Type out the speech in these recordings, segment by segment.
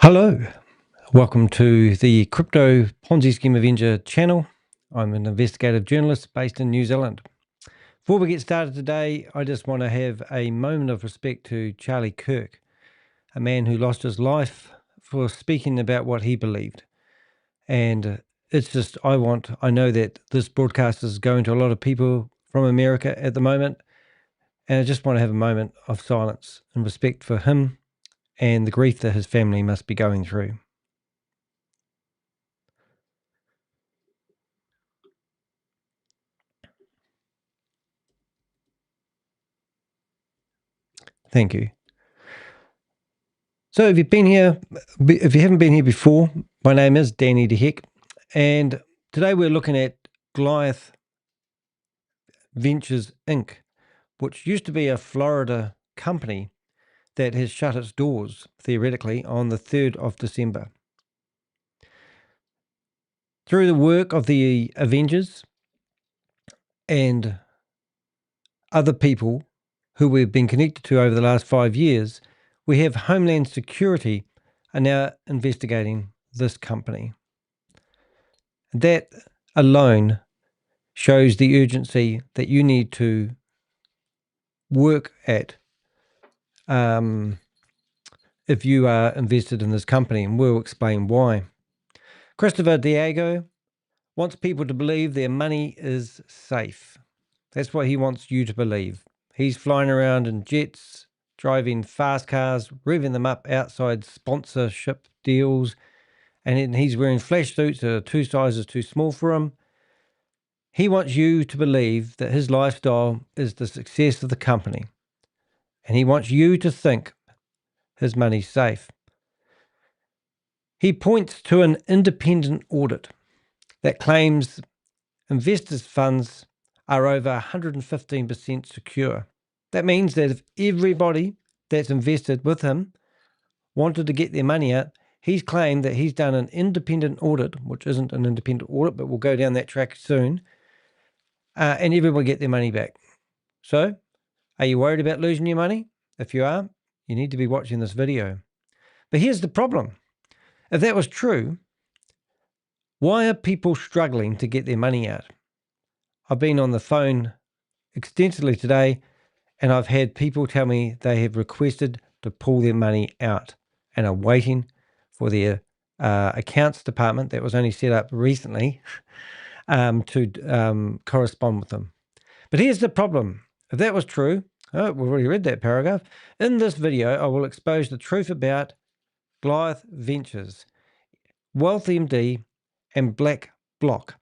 Hello, welcome to the Crypto Ponzi Scheme Avenger channel. I'm an investigative journalist based in New Zealand. Before we get started today, I just want to have a moment of respect to Charlie Kirk, a man who lost his life for speaking about what he believed. And it's just, I know that this broadcast is going to a lot of people from America at the moment, and I just want to have a moment of silence and respect for him and the grief that his family must be going through. Thank you. So if you haven't been here before, my name is Danny DeHeck, and today we're looking at Goliath Ventures Inc., which used to be a Florida company that has shut its doors, theoretically, on the 3rd of December. Through the work of the Avengers and other people who we've been connected to over the last 5 years, we have Homeland Security are now investigating this company. That alone shows the urgency that you need to work at if you are invested in this company, and we'll explain why. Christopher Delgado wants people to believe their money is safe. That's what he wants you to believe. He's flying around in jets, driving fast cars, revving them up outside sponsorship deals, and he's wearing flash suits that are 2 sizes too small for him. He wants you to believe that his lifestyle is the success of the company, and he wants you to think his money's safe. He points to an independent audit that claims investors' funds are over 115% secure. That means that if everybody that's invested with him wanted to get their money out, he's claimed that he's done an independent audit, which isn't an independent audit, but we'll go down that track soon, and everyone get their money back. So, are you worried about losing your money? If you are, you need to be watching this video. But here's the problem. If that was true, why are people struggling to get their money out? I've been on the phone extensively today, and I've had people tell me they have requested to pull their money out and are waiting for their accounts department that was only set up recently to correspond with them. But here's the problem. If that was true, we've already read that paragraph. In this video, I will expose the truth about Goliath Ventures, Wealth MD, and Black Block.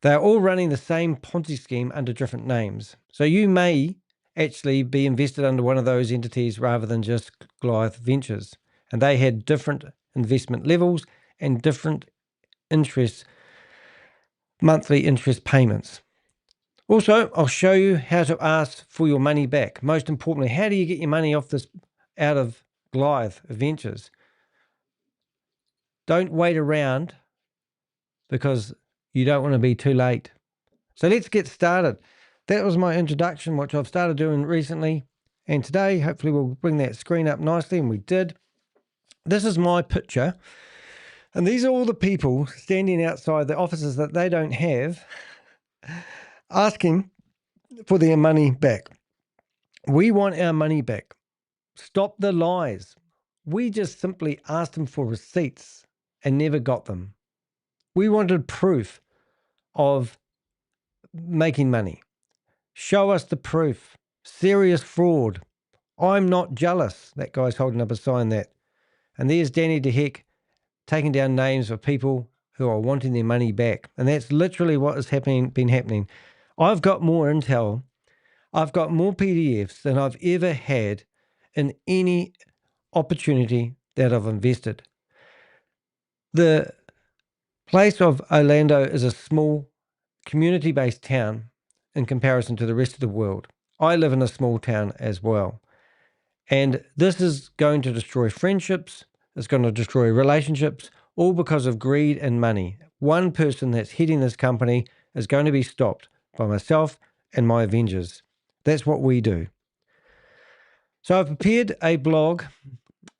They are all running the same Ponzi scheme under different names. So you may actually be invested under one of those entities rather than just Goliath Ventures. And they had different investment levels and different monthly interest payments. Also, I'll show you how to ask for your money back. Most importantly, how do you get your money out of Goliath Ventures? Don't wait around because you don't want to be too late. So let's get started. That was my introduction, which I've started doing recently. And today, hopefully we'll bring that screen up nicely, and we did. This is my picture. And these are all the people standing outside the offices that they don't have, asking for their money back. We want our money back. Stop the lies. We just simply asked them for receipts and never got them. We wanted proof of making money. Show us the proof. Serious fraud. I'm not jealous. That guy's holding up a sign that. And there's Danny DeHeck taking down names of people who are wanting their money back. And that's literally what has been happening. I've got more intel. I've got more PDFs than I've ever had in any opportunity that I've invested. The place of Orlando is a small community-based town in comparison to the rest of the world. I live in a small town as well. And this is going to destroy friendships. It's going to destroy relationships, all because of greed and money. One person that's heading this company is going to be stopped by myself and my Avengers. That's what we do. So I've prepared a blog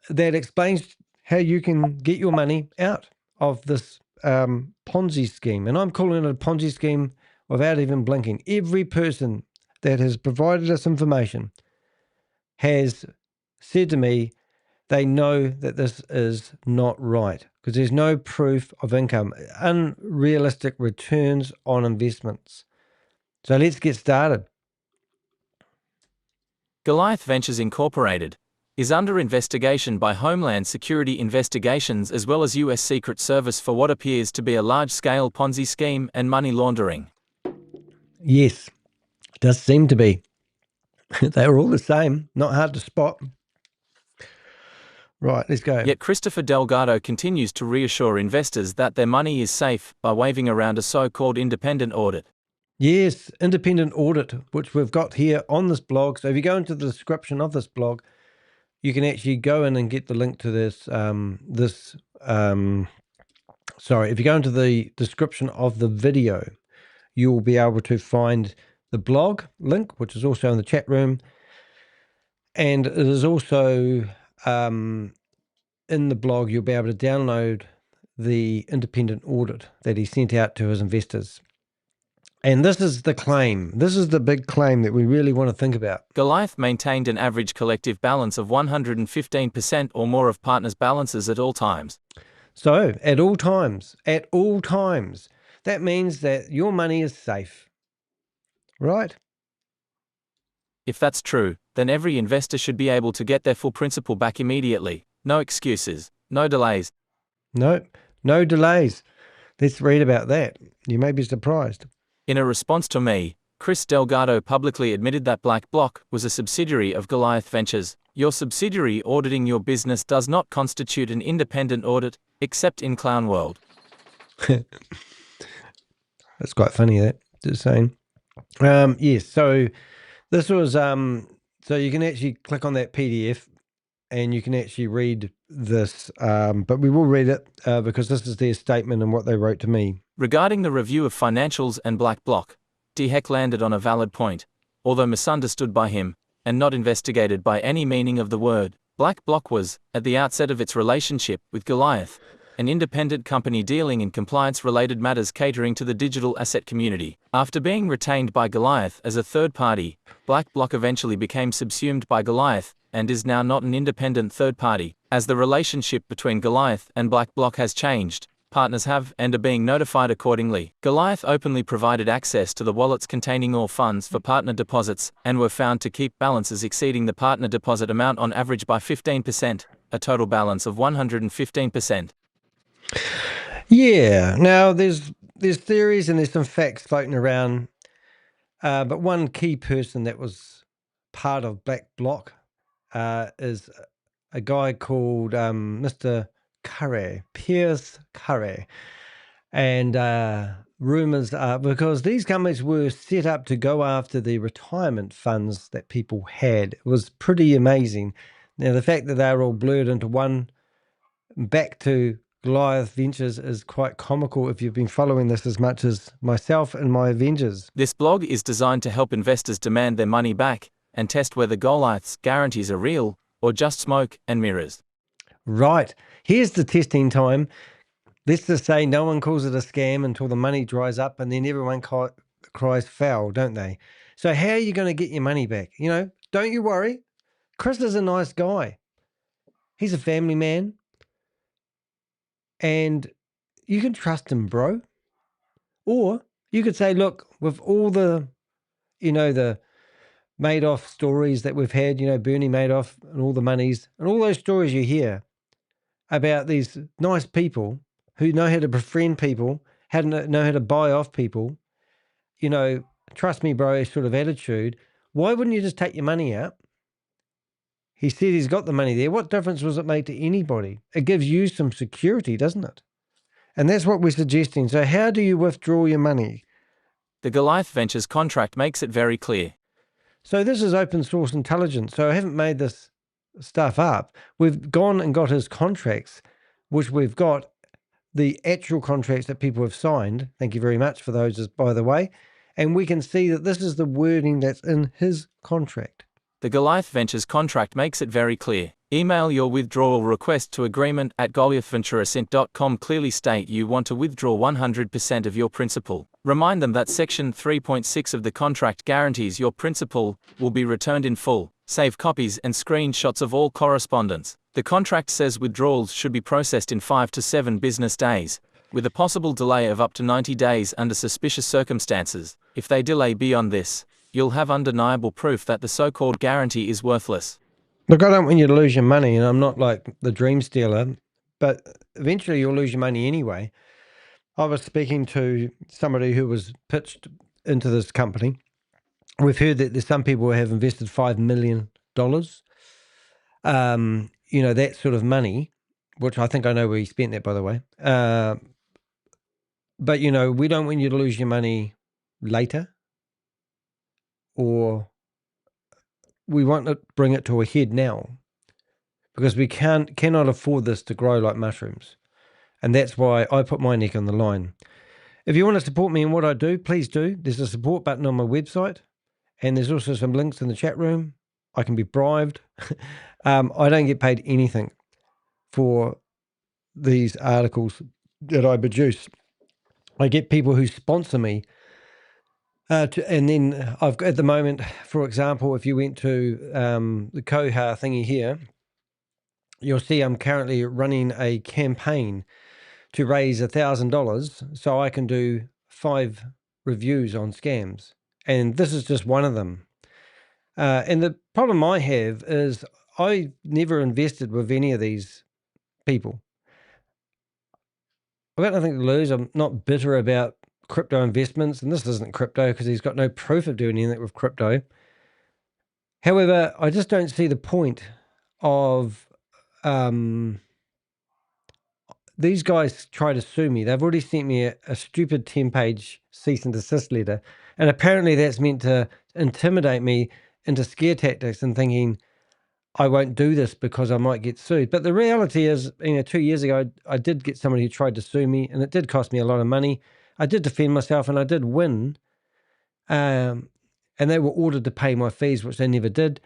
that explains how you can get your money out of this Ponzi scheme. And I'm calling it a Ponzi scheme without even blinking. Every person that has provided us information has said to me they know that this is not right because there's no proof of income, unrealistic returns on investments. So let's get started. Goliath Ventures Inc. is under investigation by Homeland Security investigations as well as US Secret Service for what appears to be a large-scale Ponzi scheme and money laundering. Yes, it does seem to be. They're all the same, not hard to spot. Right, let's go. Yet Christopher Delgado continues to reassure investors that their money is safe by waving around a so-called independent audit. Yes, independent audit, which we've got here on this blog. So if you go into the description of this blog, you can actually go in and get the link to this. If you go into the description of the video, you will be able to find the blog link, which is also in the chat room. And it is also in the blog, you'll be able to download the independent audit that he sent out to his investors. And this is the claim. This is the big claim that we really want to think about. Goliath maintained an average collective balance of 115% or more of partners' balances at all times. So, at all times, that means that your money is safe, right? If that's true, then every investor should be able to get their full principal back immediately. No excuses, no delays. No delays. Let's read about that. You may be surprised. In a response to me, Chris Delgado publicly admitted that BlackBlock was a subsidiary of Goliath Ventures. Your subsidiary auditing your business does not constitute an independent audit, except in Clown World. That's quite funny, that, just saying. Yes, so this was, so you can actually click on that PDF and you can actually read this, but we will read it because this is their statement and what they wrote to me. Regarding the review of financials and BlackBlock, Heck landed on a valid point, although misunderstood by him, and not investigated by any meaning of the word. BlackBlock was, at the outset of its relationship with Goliath, an independent company dealing in compliance-related matters catering to the digital asset community. After being retained by Goliath as a third party, BlackBlock eventually became subsumed by Goliath, and is now not an independent third party. As the relationship between Goliath and BlackBlock has changed, partners have and are being notified accordingly. Goliath openly provided access to the wallets containing all funds for partner deposits, and were found to keep balances exceeding the partner deposit amount on average by 15%, a total balance of 115%. Yeah, now there's theories and there's some facts floating around, but one key person that was part of BlackBlock is a guy called Mr. Pierce Curry. And rumors are, because these companies were set up to go after the retirement funds that people had. It was pretty amazing. Now, the fact that they're all blurred into one back to Goliath Ventures is quite comical if you've been following this as much as myself and my Avengers. This blog is designed to help investors demand their money back and test whether Goliath's guarantees are real or just smoke and mirrors. Right. Here's the testing time. Let's just say no one calls it a scam until the money dries up, and then everyone cries foul, don't they? So how are you going to get your money back? You know, don't you worry. Chris is a nice guy. He's a family man. And you can trust him, bro. Or you could say, look, with all the, the Madoff stories that we've had, Bernie Madoff and all the monies and all those stories you hear about these nice people who know how to befriend people, know how to buy off people, trust me, bro, sort of attitude. Why wouldn't you just take your money out? He said he's got the money there. What difference does it make to anybody? It gives you some security, doesn't it? And that's what we're suggesting. So how do you withdraw your money? The Goliath Ventures contract makes it very clear. So this is open source intelligence. So I haven't made this stuff up. We've gone and got his contracts, which we've got the actual contracts that people have signed. Thank you very much for those, by the way. And we can see that this is the wording that's in his contract. The Goliath Ventures contract makes it very clear. Email your withdrawal request to agreement@goliathventuresinc.com. Clearly state you want to withdraw 100% of your principal. Remind them that Section 3.6 of the contract guarantees your principal will be returned in full. Save copies and screenshots of all correspondence. The contract says withdrawals should be processed in 5 to 7 business days, with a possible delay of up to 90 days under suspicious circumstances. If they delay beyond this, you'll have undeniable proof that the so-called guarantee is worthless. Look, I don't want you to lose your money, and I'm not like the dream stealer, but eventually you'll lose your money anyway. I was speaking to somebody who was pitched into this company. We've heard that there's some people who have invested $5 million, that sort of money, which I think I know where he spent that, by the way. But, we don't want you to lose your money later, or we want to bring it to a head now, because we cannot afford this to grow like mushrooms. And that's why I put my neck on the line. If you want to support me in what I do, please do. There's a support button on my website, and there's also some links in the chat room. I can be bribed. I don't get paid anything for these articles that I produce. I get people who sponsor me. And then I've got, at the moment, for example, if you went to the Koha thingy here, you'll see I'm currently running a campaign to raise $1,000 so I can do 5 reviews on scams. And this is just one of them. And the problem I have is I never invested with any of these people. I've got nothing to lose. I'm not bitter about crypto investments, and this isn't crypto because he's got no proof of doing anything with crypto. However, I just don't see the point of these guys try to sue me. They've already sent me a stupid 10-page cease and desist letter, and apparently that's meant to intimidate me into scare tactics and thinking I won't do this because I might get sued. But the reality is, 2 years ago, I did get somebody who tried to sue me, and it did cost me a lot of money. I did defend myself, and I did win. And they were ordered to pay my fees, which they never did.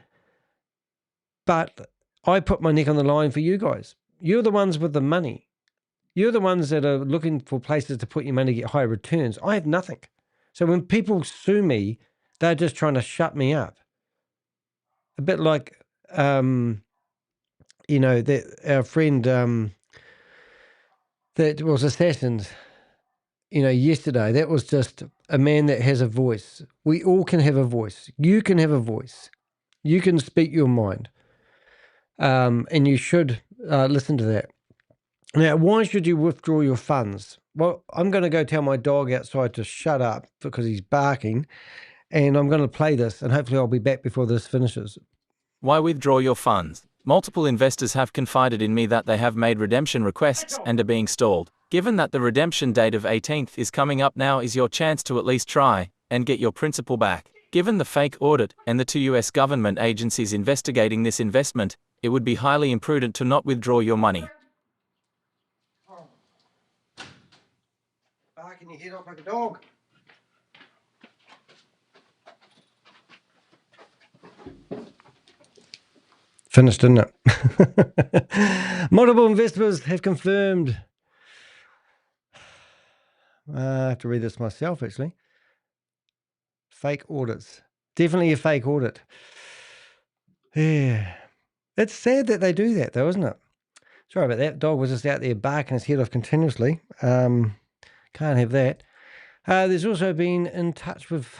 But I put my neck on the line for you guys. You're the ones with the money. You're the ones that are looking for places to put your money to get higher returns. I have nothing. So when people sue me, they're just trying to shut me up. A bit like, our friend that was assassinated, yesterday. That was just a man that has a voice. We all can have a voice. You can have a voice. You can speak your mind. And you should listen to that. Now, why should you withdraw your funds? Well, I'm going to go tell my dog outside to shut up because he's barking, and I'm going to play this, and hopefully I'll be back before this finishes. Why withdraw your funds? Multiple investors have confided in me that they have made redemption requests and are being stalled. Given that the redemption date of 18th is coming up, now is your chance to at least try and get your principal back. Given the fake audit and the 2 US government agencies investigating this investment, it would be highly imprudent to not withdraw your money. Barking your head off like a dog. Finished, didn't it? Multiple investors have confirmed. I have to read this myself, actually. Fake audits. Definitely a fake audit. Yeah. It's sad that they do that, though, isn't it? Sorry about that. Dog was just out there barking his head off continuously. Can't have that. There's also been in touch with...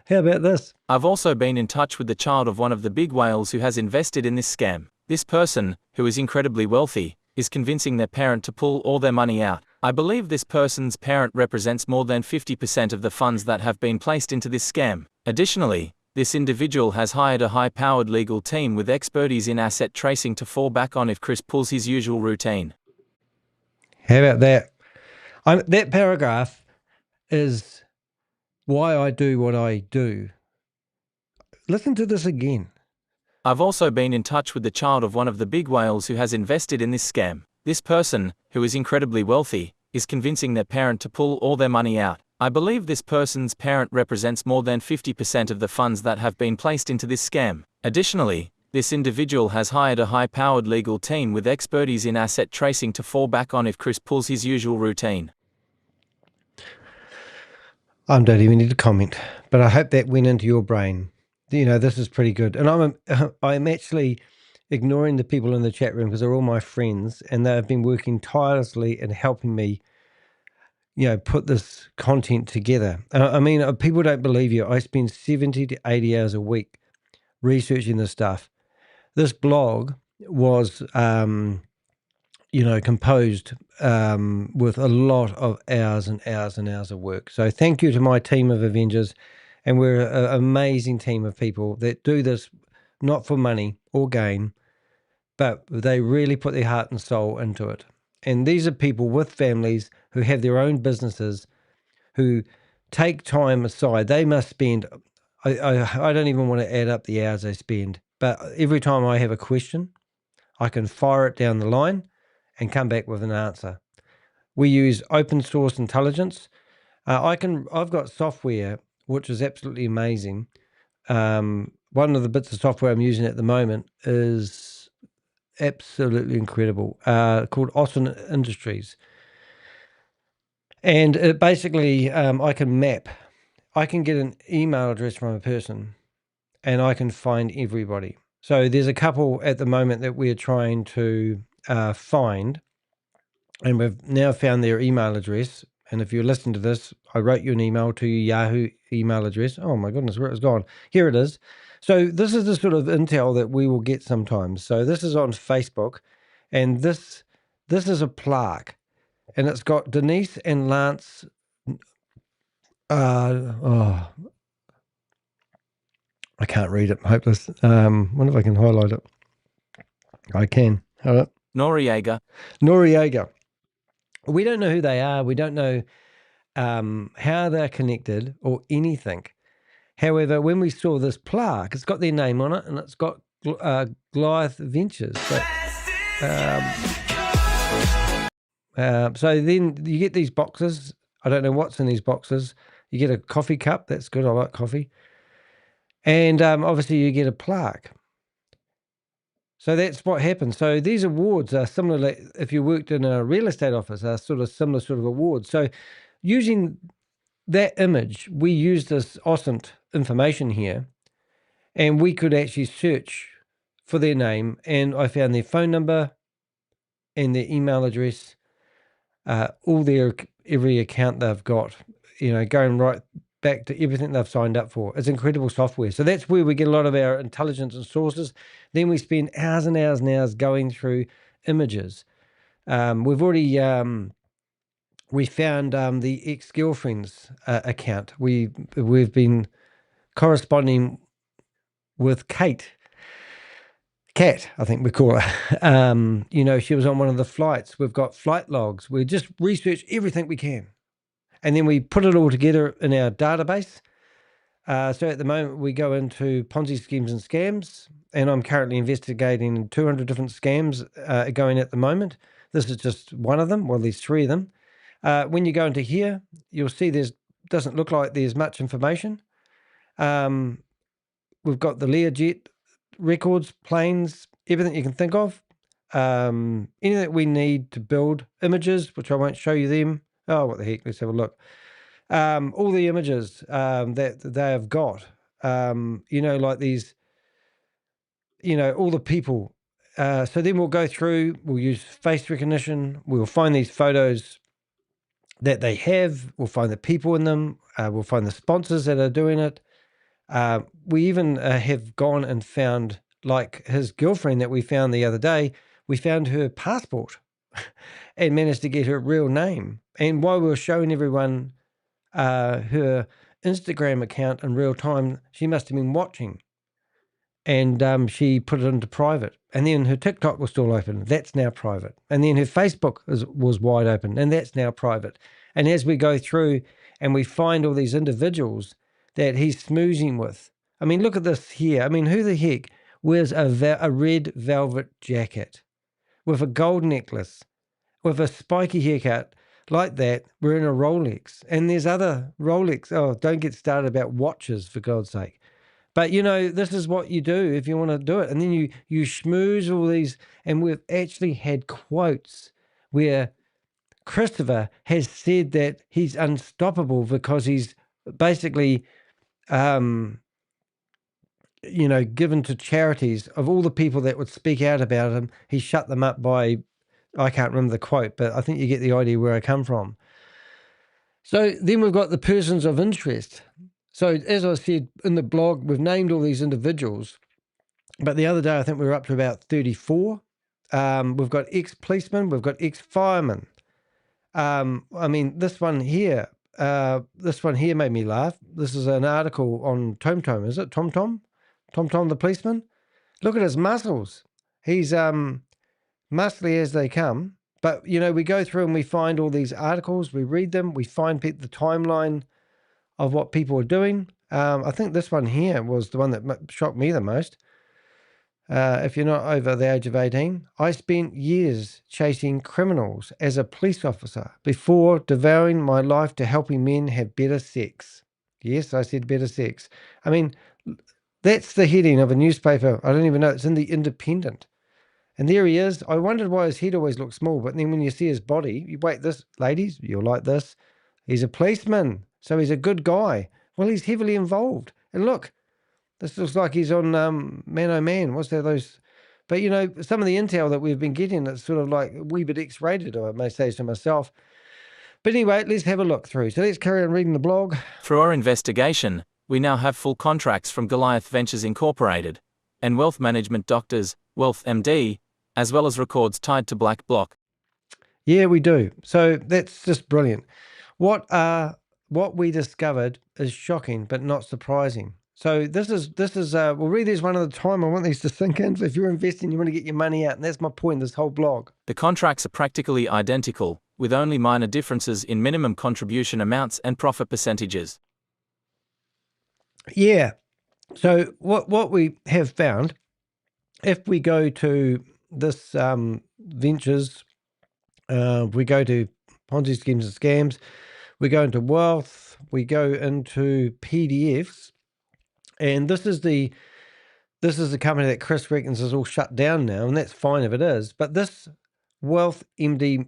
How about this? I've also been in touch with the child of one of the big whales who has invested in this scam. This person, who is incredibly wealthy, is convincing their parent to pull all their money out. I believe this person's parent represents more than 50% of the funds that have been placed into this scam. Additionally, this individual has hired a high-powered legal team with expertise in asset tracing to fall back on if Chris pulls his usual routine. How about that? That paragraph is why I do what I do. Listen to this again. I've also been in touch with the child of one of the big whales who has invested in this scam. This person, who is incredibly wealthy, is convincing their parent to pull all their money out. I believe this person's parent represents more than 50% of the funds that have been placed into this scam. Additionally, This individual has hired a high-powered legal team with expertise in asset tracing to fall back on if Chris pulls his usual routine. I don't even need to comment, but I hope that went into your brain. This is pretty good. And I'm actually ignoring the people in the chat room because they're all my friends and they've been working tirelessly and helping me, put this content together. People don't believe you. I spend 70 to 80 hours a week researching this stuff. This blog was, composed with a lot of hours and hours and hours of work. So thank you to my team of Avengers. And we're an amazing team of people that do this not for money or gain, but they really put their heart and soul into it. And these are people with families who have their own businesses, who take time aside. They must spend, I don't even want to add up the hours they spend, but every time I have a question, I can fire it down the line and come back with an answer. We use open source intelligence. I've got software which is absolutely amazing. One of the bits of software I'm using at the moment is absolutely incredible, called Audit Industries. And it basically, I can get an email address from a person and I can find everybody. So there's a couple at the moment that we're trying to find, and we've now found their email address. And if you're listening to this, I wrote you an email to your Yahoo email address. Oh my goodness, where it's gone. Here it is. So this is the sort of intel that we will get sometimes. So this is on Facebook, and this is a plaque, and it's got Denise and Lance. I can't read it. Hopeless. Wonder if I can highlight it. I can. Hold up. Noriega. We don't know who they are. We don't know how they're connected or anything. However, when we saw this plaque, it's got their name on it and it's got Goliath Ventures. So then you get these boxes. I don't know what's in these boxes. You get a coffee cup. That's good. I like coffee. And obviously you get a plaque. So that's what happens. So these awards are similar, if you worked in a real estate office, are sort of similar sort of awards. So using that image, we use this OSINT information here, and we could actually search for their name, and I found their phone number and their email address, every account they've got, going right back to everything they've signed up for. It's incredible software. So that's where we get a lot of our intelligence and sources. Then we spend hours and hours and hours going through images. We've already we found the ex-girlfriend's account. We've been corresponding with Kat, I think we call her. She was on one of the flights. We've got flight logs. We just research everything we can. And then we put it all together in our database. So at the moment, we go into Ponzi schemes and scams, and I'm currently investigating 200 different scams going at the moment. This is just one of them. Well, there's 3 of them. When you go into here, you'll see doesn't look like there's much information. We've got the Learjet records, planes, everything you can think of. Anything that we need to build images, which I won't show you them. Oh, what the heck? Let's have a look. All the images that they have got, like these, all the people. So then we'll go through, we'll use face recognition. We'll find these photos that they have. We'll find the people in them. We'll find the sponsors that are doing it. We even have gone and found, like his girlfriend that we found the other day, we found her passport and managed to get her real name. And while we were showing everyone her Instagram account in real time, she must have been watching. And she put it into private. And then her TikTok was still open. That's now private. And then her Facebook was wide open. And that's now private. And as we go through and we find all these individuals that he's smoozing with. I mean, look at this here. I mean, who the heck wears a red velvet jacket with a gold necklace, with a spiky haircut like that, wearing a Rolex? And there's other Rolex. Oh, don't get started about watches, for God's sake. But, this is what you do if you want to do it. And then you schmooze all these, and we've actually had quotes where Christopher has said that he's unstoppable because he's basically, given to charities. Of all the people that would speak out about him, he shut them up by, I can't remember the quote, but I think you get the idea where I come from. So then we've got the persons of interest. So as I said in the blog, we've named all these individuals, but the other day I think we were up to about 34. We've got ex-policemen, we've got ex-firemen. This one here made me laugh. This is an article on Tom, is it? Tom the policeman. Look at his muscles. He's muscly as they come. But, we go through and we find all these articles, we read them, we find the timeline of what people are doing. I think this one here was the one that shocked me the most. If you're not over the age of 18, I spent years chasing criminals as a police officer before devouring my life to helping men have better sex. Yes, I said better sex. That's the heading of a newspaper. I don't even know. It's in the Independent. And there he is. I wondered why his head always looked small, but then when you see his body, you wait, this, ladies, you'll like this. He's a policeman, so he's a good guy. Well, he's heavily involved. And look, this looks like he's on Man Oh Man. What's that? But some of the intel that we've been getting, it's sort of like a wee bit X-rated, I may say to myself. But anyway, let's have a look through. So let's carry on reading the blog. Through our investigation, we now have full contracts from Goliath Ventures Inc. and Wealth Management Doctors, Wealth MD, as well as records tied to Black Block. Yeah, we do. So that's just brilliant. What we discovered is shocking, but not surprising. So this is we'll read these one at a time. I want these to sink in. So if you're investing, you want to get your money out. And that's my point, this whole blog. The contracts are practically identical, with only minor differences in minimum contribution amounts and profit percentages. Yeah. So what we have found, if we go to this ventures, we go to Ponzi schemes and scams, we go into wealth, we go into PDFs, and this is the company that Chris reckons is all shut down now, and that's fine if it is. But this Wealth MD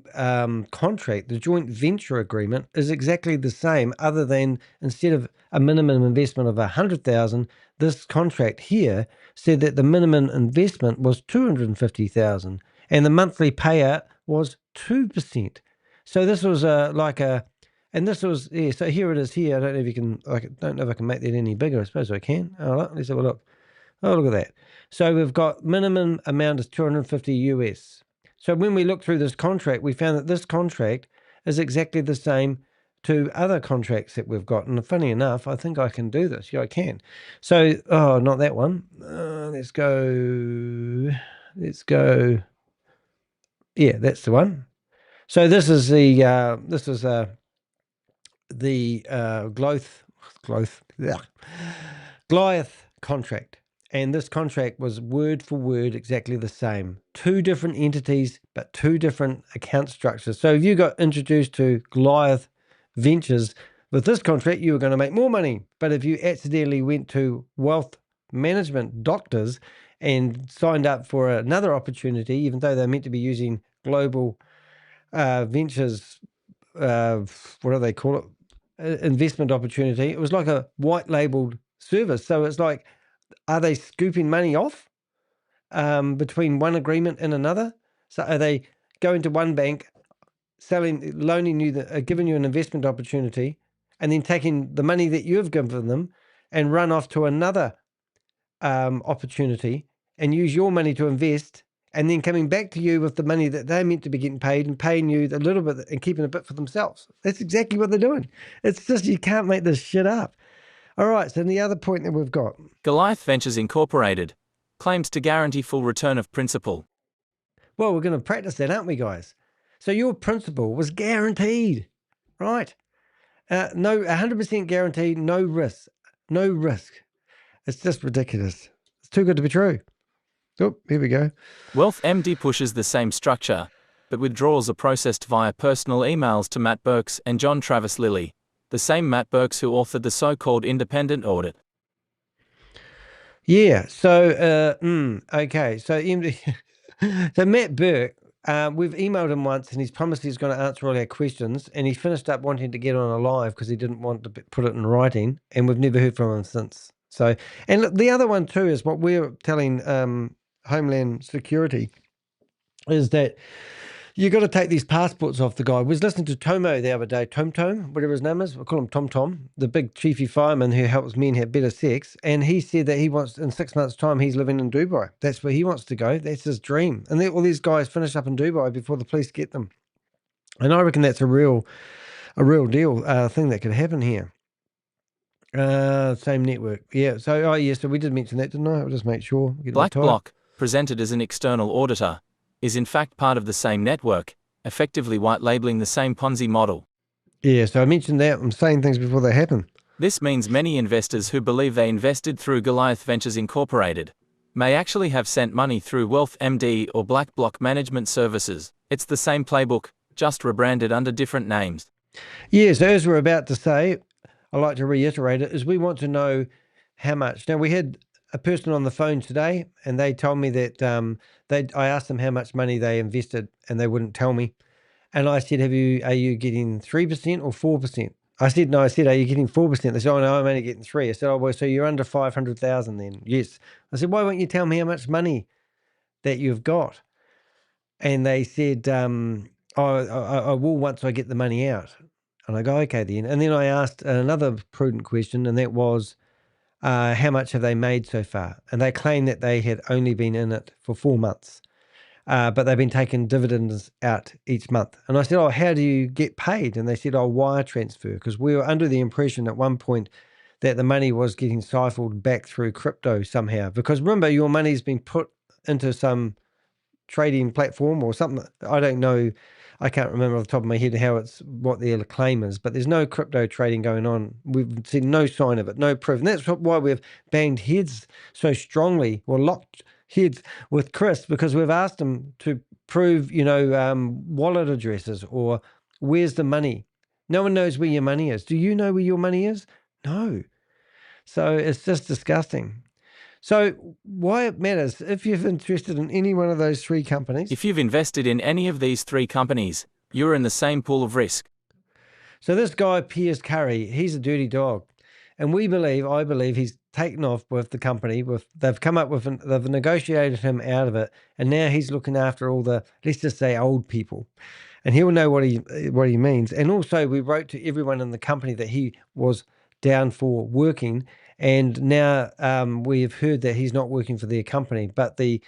contract, the joint venture agreement, is exactly the same, other than instead of a minimum investment of $100,000, this contract here said that the minimum investment was $250,000 and the monthly payout was 2%. So this was and this was, yeah, so here it is here. I don't know if you can, I don't know if I can make that any bigger. I suppose I can. Oh, let's have a look. Oh, look at that. So we've got minimum amount is 250 US. So when we look through this contract, we found that this contract is exactly the same to other contracts that we've got. And funny enough, I think I can do this. Yeah, I can. So, oh, not that one. Let's go. Yeah, that's the one. So this is the Goliath contract. And this contract was word for word exactly the same. Two different entities, but two different account structures. So if you got introduced to Goliath Ventures with this contract, you were going to make more money. But if you accidentally went to Wealth Management Doctors and signed up for another opportunity, even though they're meant to be using Global Ventures, what do they call it? Investment opportunity. It was like a white labeled service. So it's like, are they scooping money off between one agreement and another? So are they going to one bank, loaning you, giving you an investment opportunity, and then taking the money that you've given them and run off to another opportunity and use your money to invest, and then coming back to you with the money that they're meant to be getting paid and paying you a little bit and keeping a bit for themselves? That's exactly what they're doing. It's just, you can't make this shit up. All right, so the other point that we've got. Goliath Ventures Incorporated claims to guarantee full return of principal. Well, we're going to practice that, aren't we, guys? So your principal was guaranteed, right? No, 100% guaranteed, no risk. No risk. It's just ridiculous. It's too good to be true. Oh, here we go. Wealth MD pushes the same structure, but withdrawals are processed via personal emails to Matt Burks and John Travis Lilly, the same Matt Burks who authored the so-called independent audit. Yeah. So, okay. So, so Matt Burke, we've emailed him once, and he's promised he's going to answer all our questions. And he finished up wanting to get on a live because he didn't want to put it in writing, and we've never heard from him since. So, and look, the other one too is what we're telling Homeland Security is that you got to take these passports off the guy. I was listening to Tomo the other day, Tom, whatever his name is. We'll call him Tom, the big chiefy fireman who helps men have better sex. And he said that he wants, in 6 months' time, he's living in Dubai. That's where he wants to go. That's his dream. And all these guys finish up in Dubai before the police get them. And I reckon that's a real deal thing that could happen here. Same network. Yeah. So, so we did mention that, didn't I? I'll just make sure. Black Bloc, presented as an external auditor, is in fact part of the same network, effectively white-labeling the same Ponzi model. Yeah, so I mentioned that. I'm saying things before they happen. This means many investors who believe they invested through Goliath Ventures Incorporated may actually have sent money through Wealth MD or Black Bloc Management Services. It's the same playbook, just rebranded under different names. Yeah, so as we're about to say, I like to reiterate it, is we want to know how much. Now, we had a person on the phone today, and they told me that I asked them how much money they invested, and they wouldn't tell me. And I said, are you getting 3% or 4%? I said, no, are you getting 4%? They said, oh, no, I'm only getting 3%. I said, oh, well, so you're under 500,000 then? Yes. I said, why won't you tell me how much money that you've got? And they said, I will once I get the money out. And I go, okay then. And then I asked another prudent question, and that was, how much have they made so far? And they claimed that they had only been in it for 4 months, but they've been taking dividends out each month. And I said, oh, how do you get paid? And they said, oh, wire transfer, because we were under the impression at one point that the money was getting siphoned back through crypto somehow. Because remember, your money's been put into some trading platform or something. I don't know. I can't remember off the top of my head what their claim is, but there's no crypto trading going on. We've seen no sign of it, no proof. And that's why we've banged heads so strongly, or locked heads with Chris, because we've asked him to prove, wallet addresses or where's the money. No one knows where your money is. Do you know where your money is? No. So it's just disgusting. So why it matters, if you're interested in any one of those three companies. If you've invested in any of these three companies, you're in the same pool of risk. So this guy, Piers Curry, he's a dirty dog. And I believe he's taken off with the company. They've negotiated him out of it. And now he's looking after all the, let's just say, old people. And he'll know what he means. And also we wrote to everyone in the company that he was down for working. And now we've heard that he's not working for their company, but the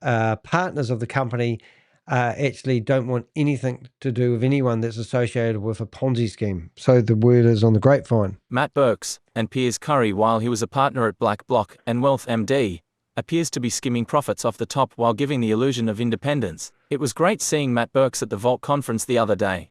partners of the company actually don't want anything to do with anyone that's associated with a Ponzi scheme. So the word is on the grapevine. Matt Burks and Piers Curry, while he was a partner at Black Bloc and Wealth MD, appears to be skimming profits off the top while giving the illusion of independence. It was great seeing Matt Burks at the Vault conference the other day.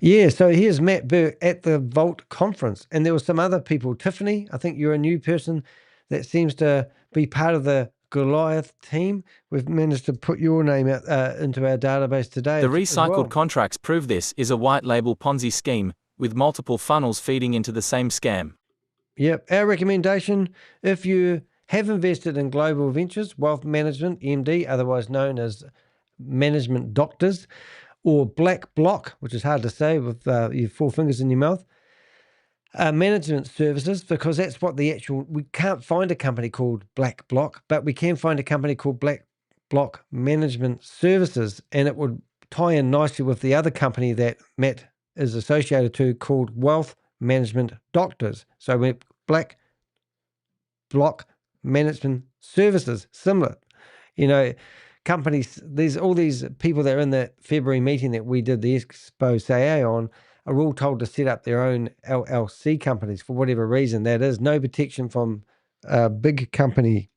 Yeah, so here's Matt Burke at the Vault conference. And there were some other people. Tiffany, I think you're a new person that seems to be part of the Goliath team. We've managed to put your name out into our database today. The recycled contracts prove this is a white label Ponzi scheme with multiple funnels feeding into the same scam. Yep. Our recommendation, if you have invested in Global Ventures, Wealth Management, MD, otherwise known as Management Doctors, or Black Bloc, which is hard to say with your 4 fingers in your mouth, management services, because that's what we can't find a company called Black Bloc, but we can find a company called Black Bloc Management Services, and it would tie in nicely with the other company that Matt is associated to called Wealth Management Doctors. So we're Black Bloc Management Services, similar. Companies, all these people that are in that February meeting that we did the expose on are all told to set up their own LLC companies for whatever reason that is. No protection from a big company.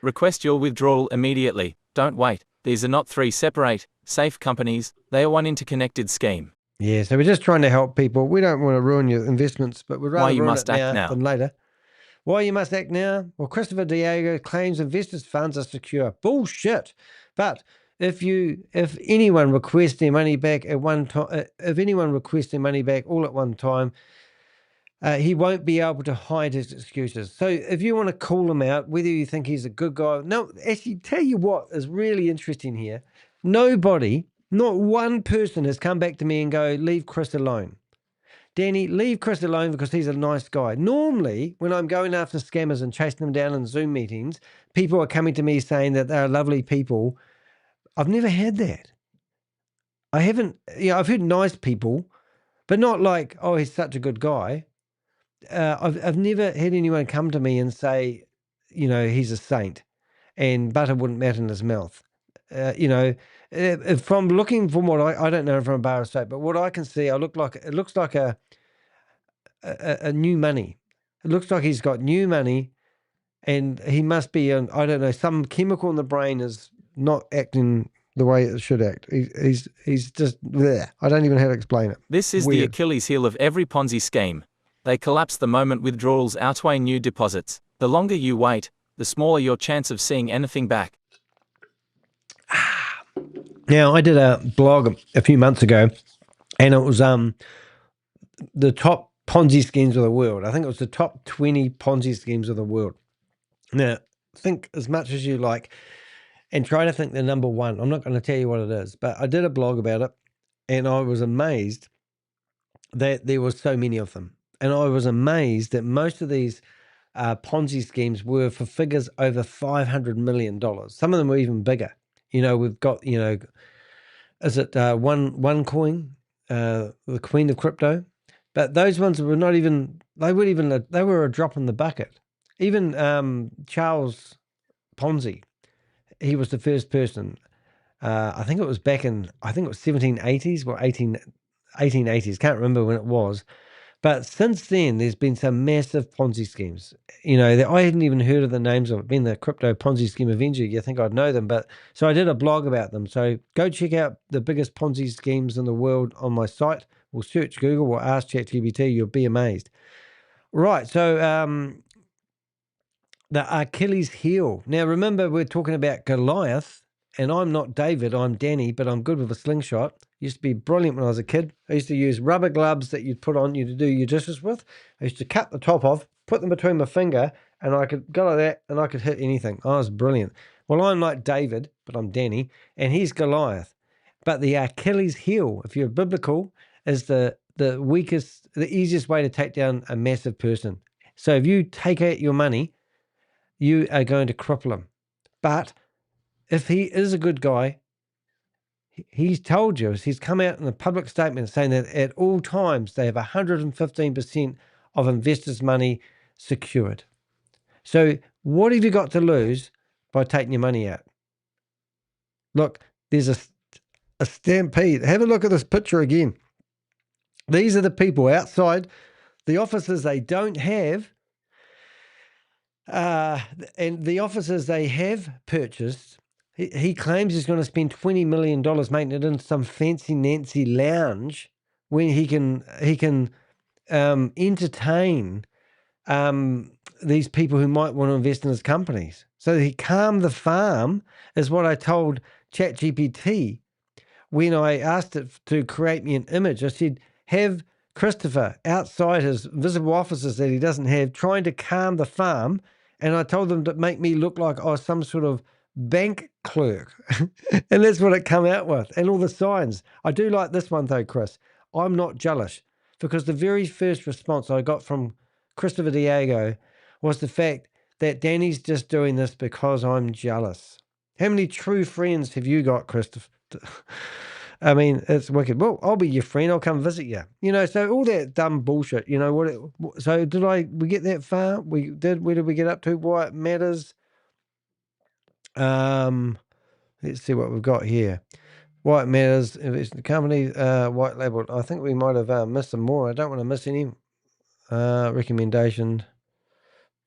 Request your withdrawal immediately. Don't wait. These are not 3 separate, safe companies. They are one interconnected scheme. Yeah, so we're just trying to help people. We don't want to ruin your investments, but we'd rather ruin it now than later. Why you must act now? Well, Christopher Delgado claims investors' funds are secure. Bullshit. But if anyone requests their money back at one time, if anyone requests their money back all at one time, He won't be able to hide his excuses. So if you want to call him out, whether you think he's a good guy, no, actually, tell you what is really interesting here. Nobody, not one person has come back to me and go, leave Chris alone. Danny, leave Chris alone because he's a nice guy. Normally, when I'm going after scammers and chasing them down in Zoom meetings, people are coming to me saying that they're lovely people. I've never had that. I haven't, I've heard nice people, but not like, oh, he's such a good guy. I've never had anyone come to me and say, he's a saint and butter wouldn't melt in his mouth. From looking from what I don't know from a bar estate, but what I can see, it looks like a new money. It looks like he's got new money and he must be I don't know, some chemical in the brain is not acting the way it should act. He's just there. I don't even know how to explain it. This is the Achilles heel of every Ponzi scheme. They collapse the moment withdrawals outweigh new deposits. The longer you wait, the smaller your chance of seeing anything back. Now, I did a blog a few months ago, and it was the top Ponzi schemes of the world. I think it was the top 20 Ponzi schemes of the world. Now, think as much as you like, and try to think the number one. I'm not going to tell you what it is, but I did a blog about it, and I was amazed that there were so many of them. And I was amazed that most of these Ponzi schemes were for figures over $500 million. Some of them were even bigger. We've got, is it OneCoin, the queen of crypto? But those ones were not even, they were a drop in the bucket. Even Charles Ponzi, he was the first person. I think it was back in, 1780s or 1880s. Can't remember when it was. But since then, there's been some massive Ponzi schemes. I hadn't even heard of the names of it. Being the crypto Ponzi scheme Avenger, you think I'd know them. But so I did a blog about them. So go check out the biggest Ponzi schemes in the world on my site. Or search Google or ask ChatGPT. You'll be amazed. Right. So the Achilles heel. Now, remember, we're talking about Goliath. And I'm not David, I'm Danny, but I'm good with a slingshot. Used to be brilliant when I was a kid. I used to use rubber gloves that you'd put on you to do your dishes with. I used to cut the top off, put them between my finger, and I could go like that, and I could hit anything. I was brilliant. Well, I'm like David, but I'm Danny, and he's Goliath. But the Achilles heel, if you're biblical, is the weakest, the easiest way to take down a massive person. So if you take out your money, you are going to cripple him. But if he is a good guy, he's told you, he's come out in a public statement saying that at all times they have 115% of investors' money secured. So what have you got to lose by taking your money out? Look, there's a stampede. Have a look at this picture again. These are the people outside the offices they don't have, and the offices they have purchased. He claims he's going to spend $20 million making it into some fancy Nancy lounge when he can entertain these people who might want to invest in his companies. So he calmed the farm is what I told ChatGPT when I asked it to create me an image. I said, have Christopher outside his visible offices that he doesn't have trying to calm the farm. And I told them to make me look like I was some sort of bank clerk. And that's what it come out with. And all the signs. I do like this one though, Chris. I'm not jealous, because the very first response I got from Christopher Delgado was the fact that Danny's just doing this because I'm jealous. How many true friends have you got, Christopher? I mean, it's wicked. Well, I'll be your friend. I'll come visit you. So all that dumb bullshit, so we get that far? We did. Where did we get up to? Why it matters. Let's see what we've got here. Why it matters. If it's the company, white label. I think we might have missed some more. I don't want to miss any. Recommendation.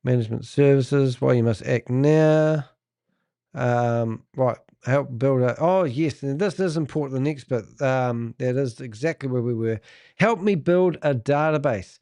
Management services. Why you must act now. Right. Help build a, oh yes, and this is important, the next bit, that is exactly where we were. Help me build a database.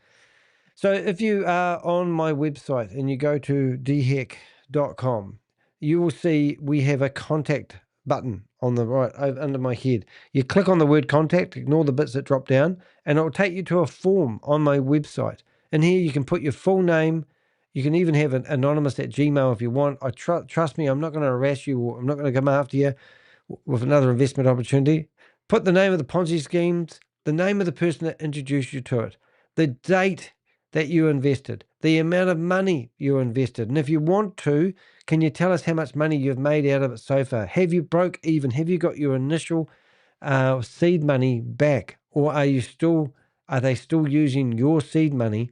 So if you are on my website and you go to dheck.com, you will see we have a contact button on the right under my head. You click on the word contact, ignore the bits that drop down, and it will take you to a form on my website. In here, you can put your full name. You can even have an anonymous at Gmail if you want. Trust me, I'm not going to harass you, or I'm not going to come after you with another investment opportunity. Put the name of the Ponzi schemes, the name of the person that introduced you to it, the date that you invested, the amount of money you invested. And if you want to, can you tell us how much money you've made out of it so far? Have you broke even? Have you got your initial seed money back? Or are they still using your seed money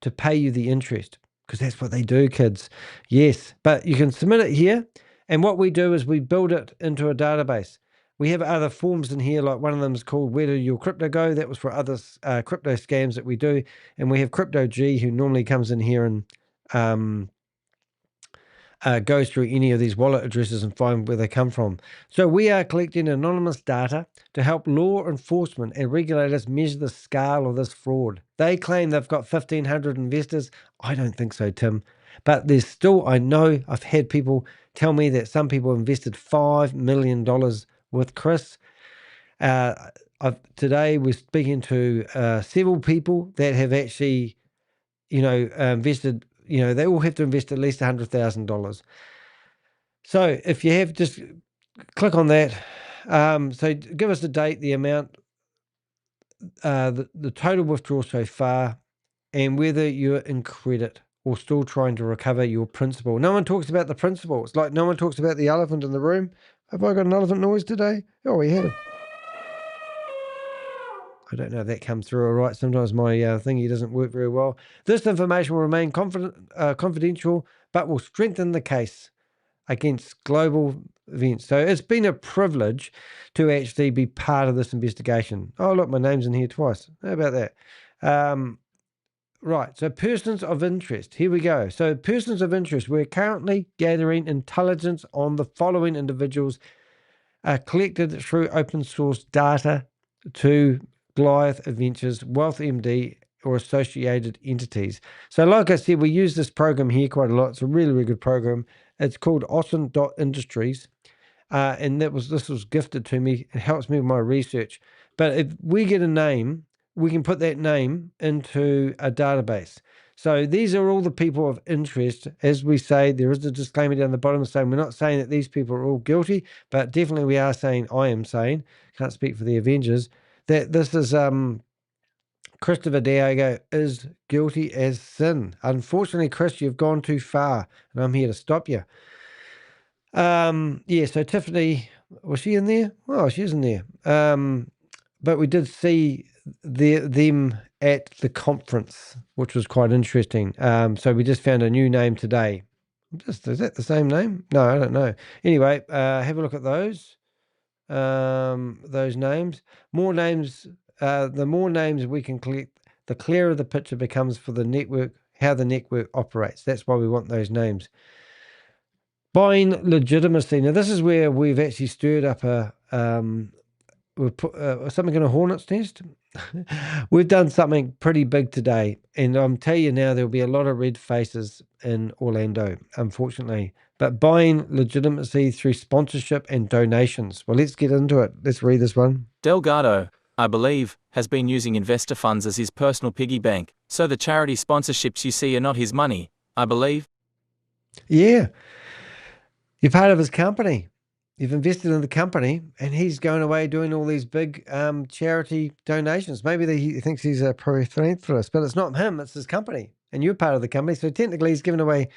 to pay you the interest? Because that's what they do, kids. Yes, but you can submit it here. And what we do is we build it into a database. We have other forms in here, like one of them is called Where Did Your Crypto Go? That was for other crypto scams that we do. And we have Crypto G, who normally comes in here and goes through any of these wallet addresses and find where they come from. So we are collecting anonymous data to help law enforcement and regulators measure the scale of this fraud. They claim they've got 1,500 investors. I don't think so, Tim. But there's still, I know I've had people tell me that some people invested $5 million with Chris. Today we're speaking to several people that have actually, invested. They all have to invest at least $100,000. So if you have, just click on that. So give us the date, the amount, the total withdrawal so far, and whether you're in credit or still trying to recover your principal. No one talks about the principal. It's like no one talks about the elephant in the room. Have I got an elephant noise today? Oh, we have. I don't know if that comes through all right. Sometimes my thingy doesn't work very well. This information will remain confidential, but will strengthen the case against global events. So it's been a privilege to actually be part of this investigation. Oh, look, my name's in here twice. How about that? Right, so persons of interest. Here we go. So persons of interest. We're currently gathering intelligence on the following individuals collected through open source data to Goliath Ventures, Wealth MD, or associated entities. So like I said, we use this program here quite a lot. It's a really, really good program. It's called Awesome.Industries. And this was gifted to me. It helps me with my research. But if we get a name, we can put that name into a database. So these are all the people of interest. As we say, there is a disclaimer down the bottom saying we're not saying that these people are all guilty, but definitely we are saying, I am saying, can't speak for the Avengers, that this is Christopher Delgado is guilty as sin. Unfortunately, Chris, you've gone too far, and I'm here to stop you. So Tiffany, was she in there? Oh, she is in there. But we did see them at the conference, which was quite interesting. So we just found a new name today. Is that the same name? No, I don't know. Anyway, have a look at those names. More names. The more names we can collect, the clearer the picture becomes for the network, how the network operates. That's why we want those names. Buying legitimacy. Now, this is where we've actually stirred up we've put something in a hornet's nest. We've done something pretty big today, and I'm telling you now, there'll be a lot of red faces in Orlando, unfortunately. But buying legitimacy through sponsorship and donations. Well, let's get into it. Let's read this one. Delgado, I believe, has been using investor funds as his personal piggy bank, so the charity sponsorships you see are not his money, I believe. Yeah. You're part of his company. You've invested in the company, and he's going away doing all these big charity donations. Maybe he thinks he's a philanthropist, but it's not him, it's his company. And you're part of the company, so technically he's giving away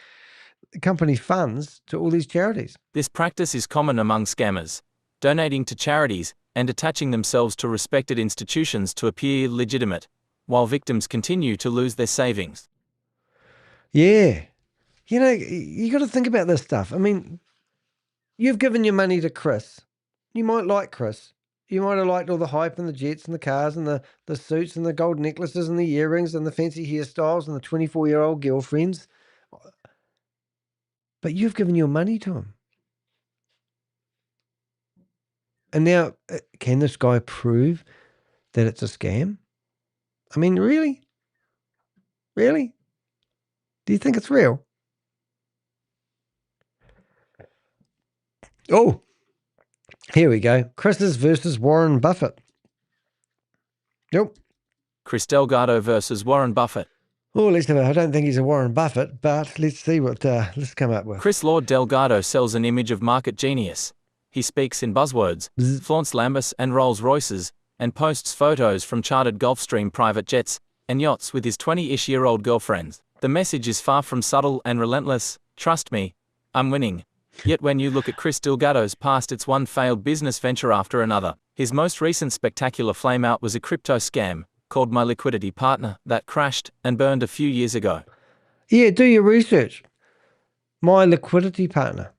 company funds to all these charities. This practice is common among scammers, donating to charities and attaching themselves to respected institutions to appear legitimate, while victims continue to lose their savings. Yeah. You got to think about this stuff. I mean, you've given your money to Chris. You might like Chris. You might have liked all the hype and the jets and the cars and the suits and the gold necklaces and the earrings and the fancy hairstyles and the 24-year-old girlfriends. But you've given your money to him. And now, can this guy prove that it's a scam? I mean, really? Really? Do you think it's real? Oh, here we go. Chris's versus Warren Buffett. Yep. Chris Delgado versus Warren Buffett. Oh, I don't think he's a Warren Buffett, but let's see what let's come up with. Chris Lord Delgado sells an image of market genius. He speaks in buzzwords, flaunts Lambos and Rolls Royces, and posts photos from chartered Gulfstream private jets and yachts with his 20-ish-year-old girlfriends. The message is far from subtle and relentless. Trust me, I'm winning. Yet when you look at Chris Delgado's past, it's one failed business venture after another. His most recent spectacular flameout was a crypto scam called My Liquidity Partner that crashed and burned a few years ago. Yeah, do your research. My Liquidity Partner.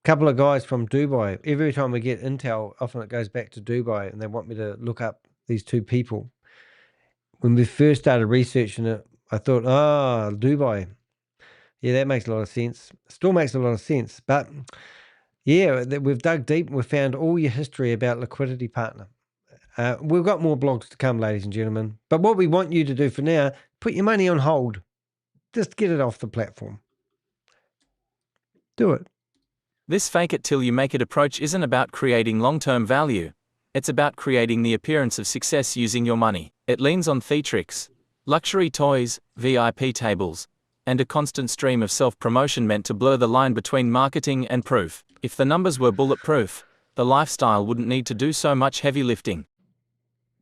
Couple of guys from Dubai. Every time we get intel, often it goes back to Dubai, and they want me to look up these two people. When we first started researching it, I thought, Dubai. Yeah, that makes a lot of sense. Still makes a lot of sense. But yeah, we've dug deep and we've found all your history about Liquidity Partner. We've got more blogs to come, ladies and gentlemen. But what we want you to do for now, put your money on hold. Just get it off the platform. Do it. This fake it till you make it approach isn't about creating long-term value. It's about creating the appearance of success using your money. It leans on theatrics, luxury toys, VIP tables, and a constant stream of self-promotion meant to blur the line between marketing and proof. If the numbers were bulletproof, the lifestyle wouldn't need to do so much heavy lifting.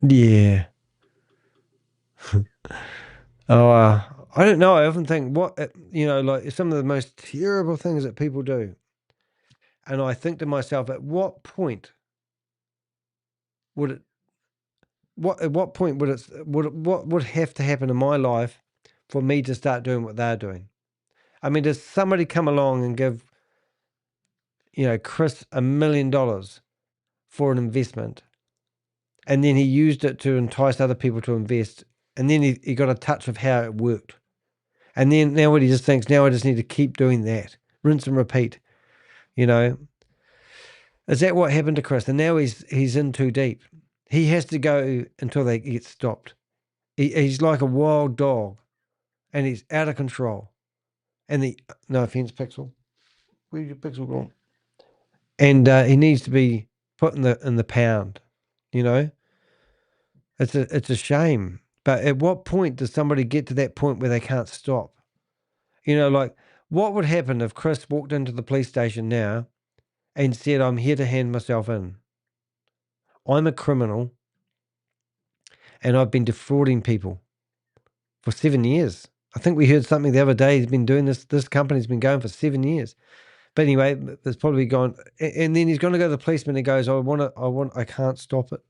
Yeah. I don't know. I often think like some of the most terrible things that people do. And I think to myself, at what point would it, what point what would have to happen in my life for me to start doing what they're doing? I mean, does somebody come along and give, Chris $1 million for an investment, and then he used it to entice other people to invest, and then he got a touch of how it worked. And then now what he just thinks, now I just need to keep doing that. Rinse and repeat, Is that what happened to Chris? And now he's in too deep. He has to go until they get stopped. He's like a wild dog, and he's out of control. And no offense, Pixel. Where's your Pixel gone? And he needs to be put in the pound. It's a shame. But at what point does somebody get to that point where they can't stop? Like what would happen if Chris walked into the police station now and said, "I'm here to hand myself in. I'm a criminal, and I've been defrauding people for 7 years." I think we heard something the other day. He's been doing this. This company's been going for 7 years. But anyway, it's probably gone. And then he's going to go to the policeman and goes, I can't stop it.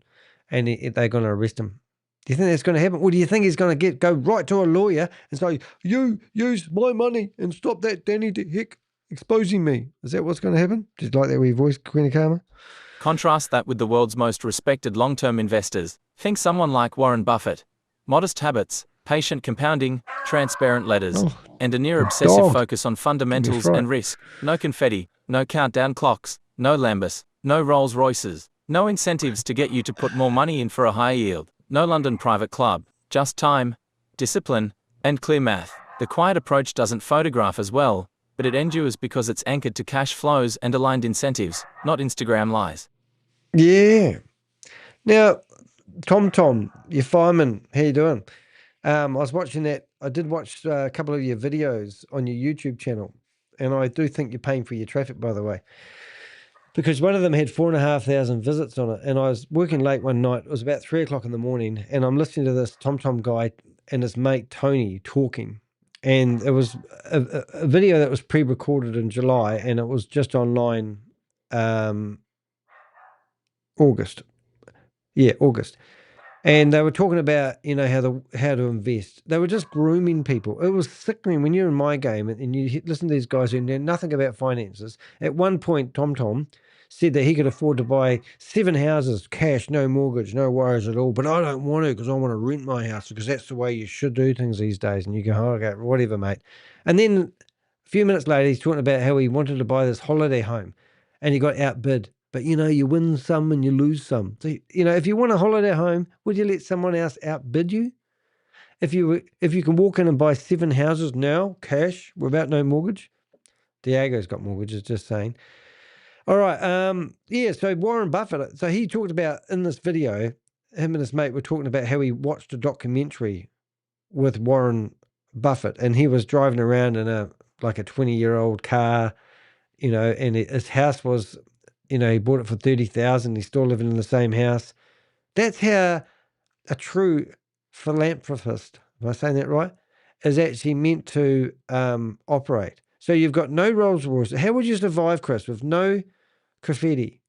And they're going to arrest him. Do you think that's going to happen? Or do you think he's going to go right to a lawyer and say, "You use my money and stop that Danny Hick exposing me"? Is that what's going to happen? Just like that with your voice, Queen Karma? Contrast that with the world's most respected long-term investors. Think someone like Warren Buffett. Modest habits, patient compounding, transparent letters, and a near-obsessive focus on fundamentals and risk. No confetti, no countdown clocks, no Lambos, no Rolls Royces, no incentives to get you to put more money in for a higher yield, no London private club, just time, discipline, and clear math. The quiet approach doesn't photograph as well, but it endures because it's anchored to cash flows and aligned incentives, not Instagram lies. Yeah. Now, Tom, your fireman, how you doing? I was watching that. I did watch a couple of your videos on your YouTube channel, and I do think you're paying for your traffic, by the way, because one of them had 4,500 visits on it, and I was working late one night. It was about 3:00 in the morning, and I'm listening to this Tom guy and his mate Tony talking, and it was a video that was pre-recorded in July, and it was just online August. Yeah, August. And they were talking about, how to invest. They were just grooming people. It was sickening when you're in my game and you listen to these guys who know nothing about finances. At one point, Tom said that he could afford to buy 7 houses, cash, no mortgage, no worries at all. But I don't want to because I want to rent my house because that's the way you should do things these days. And you go, "Oh, okay, whatever, mate." And then a few minutes later, he's talking about how he wanted to buy this holiday home and he got outbid. But, you win some and you lose some. So, if you want a holiday home, would you let someone else outbid you? If you can walk in and buy 7 houses now, cash, without no mortgage. Diego's got mortgages, just saying. All right. So Warren Buffett, so he talked about in this video, him and his mate were talking about how he watched a documentary with Warren Buffett, and he was driving around in a 20-year-old car, and his house was, he bought it for $30,000. He's still living in the same house. That's how a true philanthropist, am I saying that right, is actually meant to operate. So you've got no Rolls Royce. How would you survive, Chris, with no graffiti,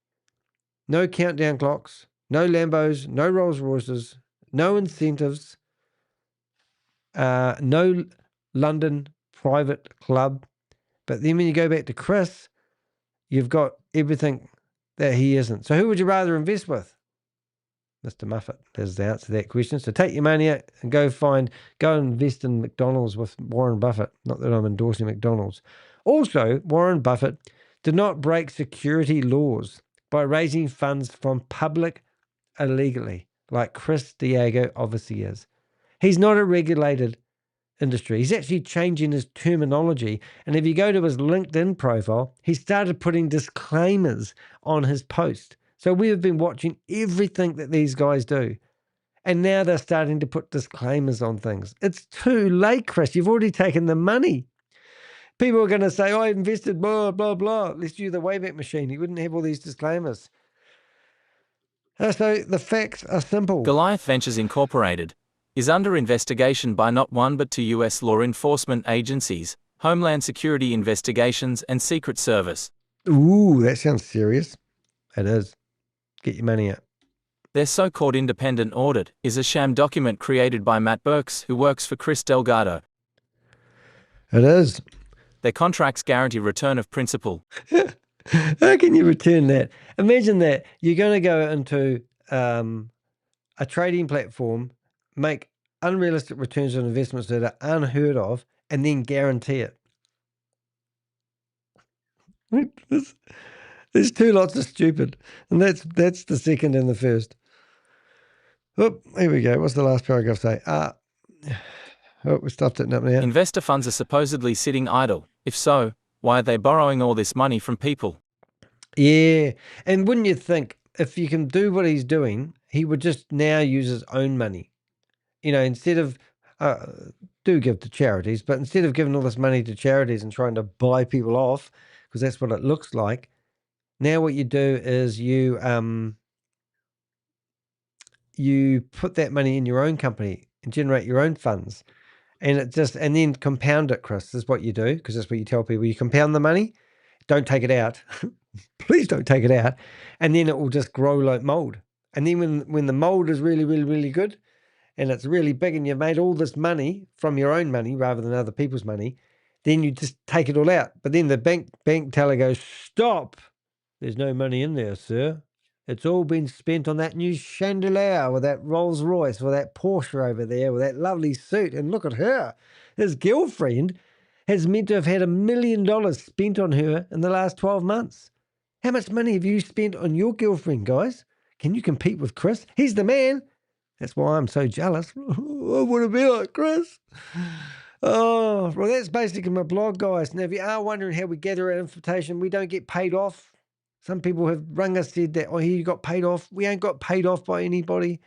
no countdown clocks, no Lambos, no Rolls Royces, no incentives, no London private club? But then when you go back to Chris, you've got everything that he isn't. So who would you rather invest with? Mr. Muffet is the answer to that question. So take your money out and go invest in McDonald's with Warren Buffett. Not that I'm endorsing McDonald's. Also, Warren Buffett did not break security laws by raising funds from public illegally, like Chris Delgado obviously is. He's not a regulated industry. He's actually changing his terminology. And if you go to his LinkedIn profile, he started putting disclaimers on his post. So we've been watching everything that these guys do. And now they're starting to put disclaimers on things. It's too late, Chris. You've already taken the money. People are going to say, I invested, blah, blah, blah. Let's use the Wayback Machine. He wouldn't have all these disclaimers. So the facts are simple. Goliath Ventures Incorporated is under investigation by not one but two U.S. law enforcement agencies, Homeland Security Investigations and Secret Service. Ooh, that sounds serious. It is. Get your money out. Their so-called independent audit is a sham document created by Matt Burks, who works for Chris Delgado. It is. Their contracts guarantee return of principal. How can you return that? Imagine that you're going to go into a trading platform, make unrealistic returns on investments that are unheard of, and then guarantee it. There's two lots of stupid, and that's the second and the first. Oh, here we go. What's the last paragraph say? We stuffed it up now. Investor funds are supposedly sitting idle. If so, why are they borrowing all this money from people? Yeah, and wouldn't you think if you can do what he's doing, he would just now use his own money? Instead of, do give to charities, but instead of giving all this money to charities and trying to buy people off, because that's what it looks like, now what you do is you put that money in your own company and generate your own funds. And then compound it, Chris, is what you do, because that's what you tell people. You compound the money, don't take it out. Please don't take it out. And then it will just grow like mold. And then when the mold is really, really, really good, and it's really big, and you've made all this money from your own money rather than other people's money, then you just take it all out. But then the bank teller goes, stop. There's no money in there, sir. It's all been spent on that new chandelier with that Rolls Royce, with that Porsche over there, with that lovely suit. And look at her. His girlfriend has meant to have had $1 million spent on her in the last 12 months. How much money have you spent on your girlfriend, guys? Can you compete with Chris? He's the man. That's why I'm so jealous. I want to be like Chris. Oh, well, that's basically my blog, guys. Now, if you are wondering how we gather our information, we don't get paid off. Some people have rung us, said that, here you got paid off. We ain't got paid off by anybody.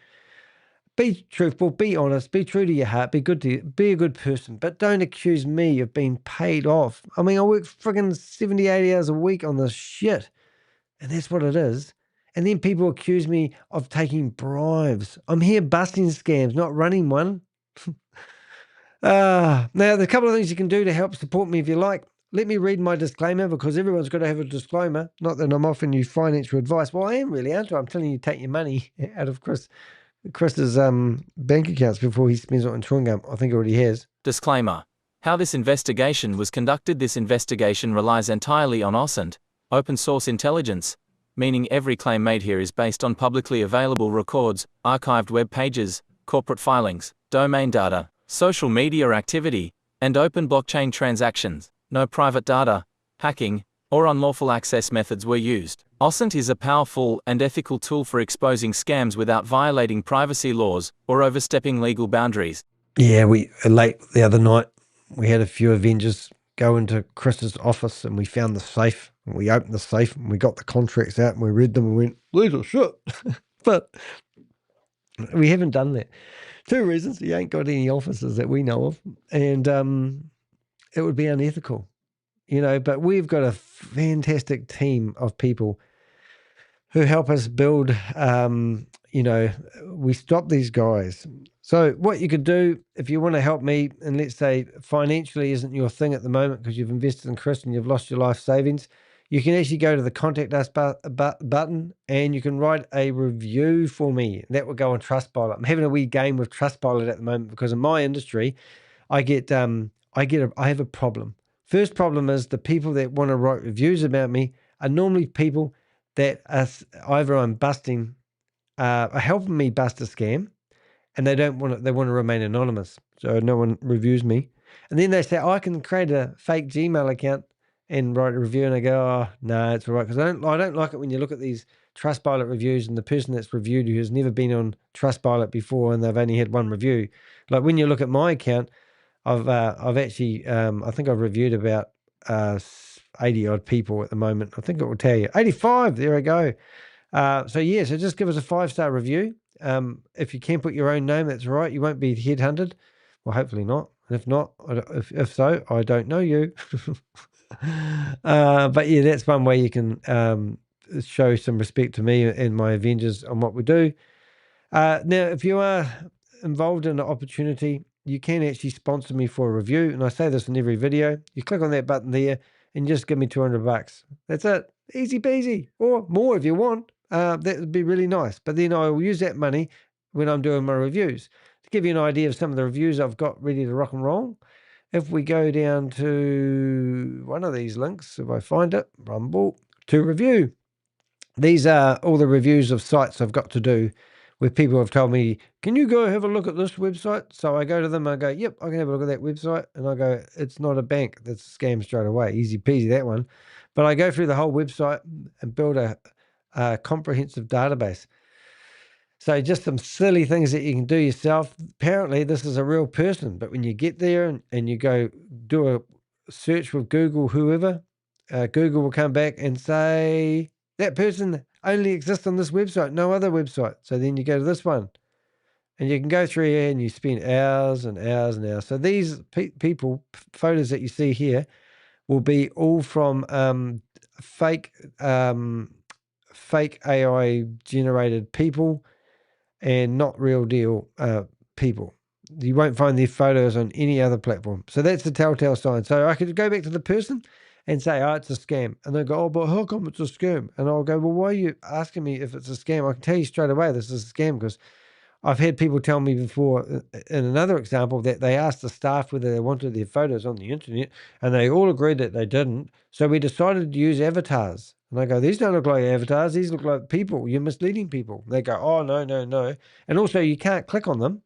Be truthful, be honest, be true to your heart, be a good person, but don't accuse me of being paid off. I mean, I work friggin' 70, 80 hours a week on this shit, and that's what it is. And then people accuse me of taking bribes. I'm here busting scams, not running one. Now, there's a couple of things you can do to help support me if you like. Let me read my disclaimer, because everyone's got to have a disclaimer. Not that I'm offering you financial advice. Well, I am really, aren't I? I'm telling you, take your money out of Chris's bank accounts before he spends it on chewing gum. I think he already has. Disclaimer. How this investigation was conducted. This investigation relies entirely on OSINT, open source intelligence, meaning every claim made here is based on publicly available records, archived web pages, corporate filings, domain data, social media activity, and open blockchain transactions. No private data, hacking, or unlawful access methods were used. OSINT is a powerful and ethical tool for exposing scams without violating privacy laws or overstepping legal boundaries. Yeah, late the other night, we had a few Avengers go into Chris's office, and we found the safe, and we opened the safe, and we got the contracts out, and we read them and went, these are shit. But we haven't done that. Two reasons: he ain't got any offices that we know of, and it would be unethical, But we've got a fantastic team of people who help us build. We stop these guys. So what you could do if you want to help me, and let's say financially isn't your thing at the moment because you've invested in Chris and you've lost your life savings, you can actually go to the contact us button and you can write a review for me. That will go on Trustpilot. I'm having a wee game with Trustpilot at the moment because in my industry, I have a problem. First problem is the people that want to write reviews about me are normally people that are either I'm busting, are helping me bust a scam, and they want to remain anonymous, so no one reviews me. And then they say, I can create a fake Gmail account and write a review, and I go, oh no, it's all right, because I don't like it when you look at these Trustpilot reviews and the person that's reviewed who has never been on Trustpilot before and they've only had one review. Like when you look at my account, I've actually I think I've reviewed about 80 odd people at the moment. I think it will tell you 85. There we go. So just give us a 5-star review. If you can put your own name, that's right. You won't be headhunted. Well, hopefully not. If not, if so, I don't know you. But yeah, that's one way you can show some respect to me and my Avengers on what we do. Now, if you are involved in an opportunity, you can actually sponsor me for a review. And I say this in every video. You click on that button there and just give me $200. That's it. Easy peasy. Or more if you want. That would be really nice. But then I will use that money when I'm doing my reviews. To give you an idea of some of the reviews I've got ready to rock and roll, if we go down to one of these links, if I find it, Rumble, to review. These are all the reviews of sites I've got to do where people have told me, can you go have a look at this website? So I go to them, I go, yep, I can have a look at that website. And I go, it's not a bank. That's a scam straight away. Easy peasy, that one. But I go through the whole website and build a comprehensive database. So just some silly things that you can do yourself. Apparently, this is a real person. But when you get there and you go do a search with Google, whoever, Google will come back and say, that person only exists on this website, no other website. So then you go to this one. And you can go through here and you spend hours and hours and hours. So these people, photos that you see here, will be all from fake AI generated people and not real deal people. You won't find their photos on any other platform. So that's the telltale sign. So I could go back to the person and say, oh, it's a scam. And they go, oh, but how come it's a scam? And I'll go, well, why are you asking me if it's a scam? I can tell you straight away this is a scam because I've had people tell me before, in another example, that they asked the staff whether they wanted their photos on the internet, and they all agreed that they didn't. So we decided to use avatars. And I go, these don't look like avatars. These look like people. You're misleading people. They go, oh, no, no, no. And also, you can't click on them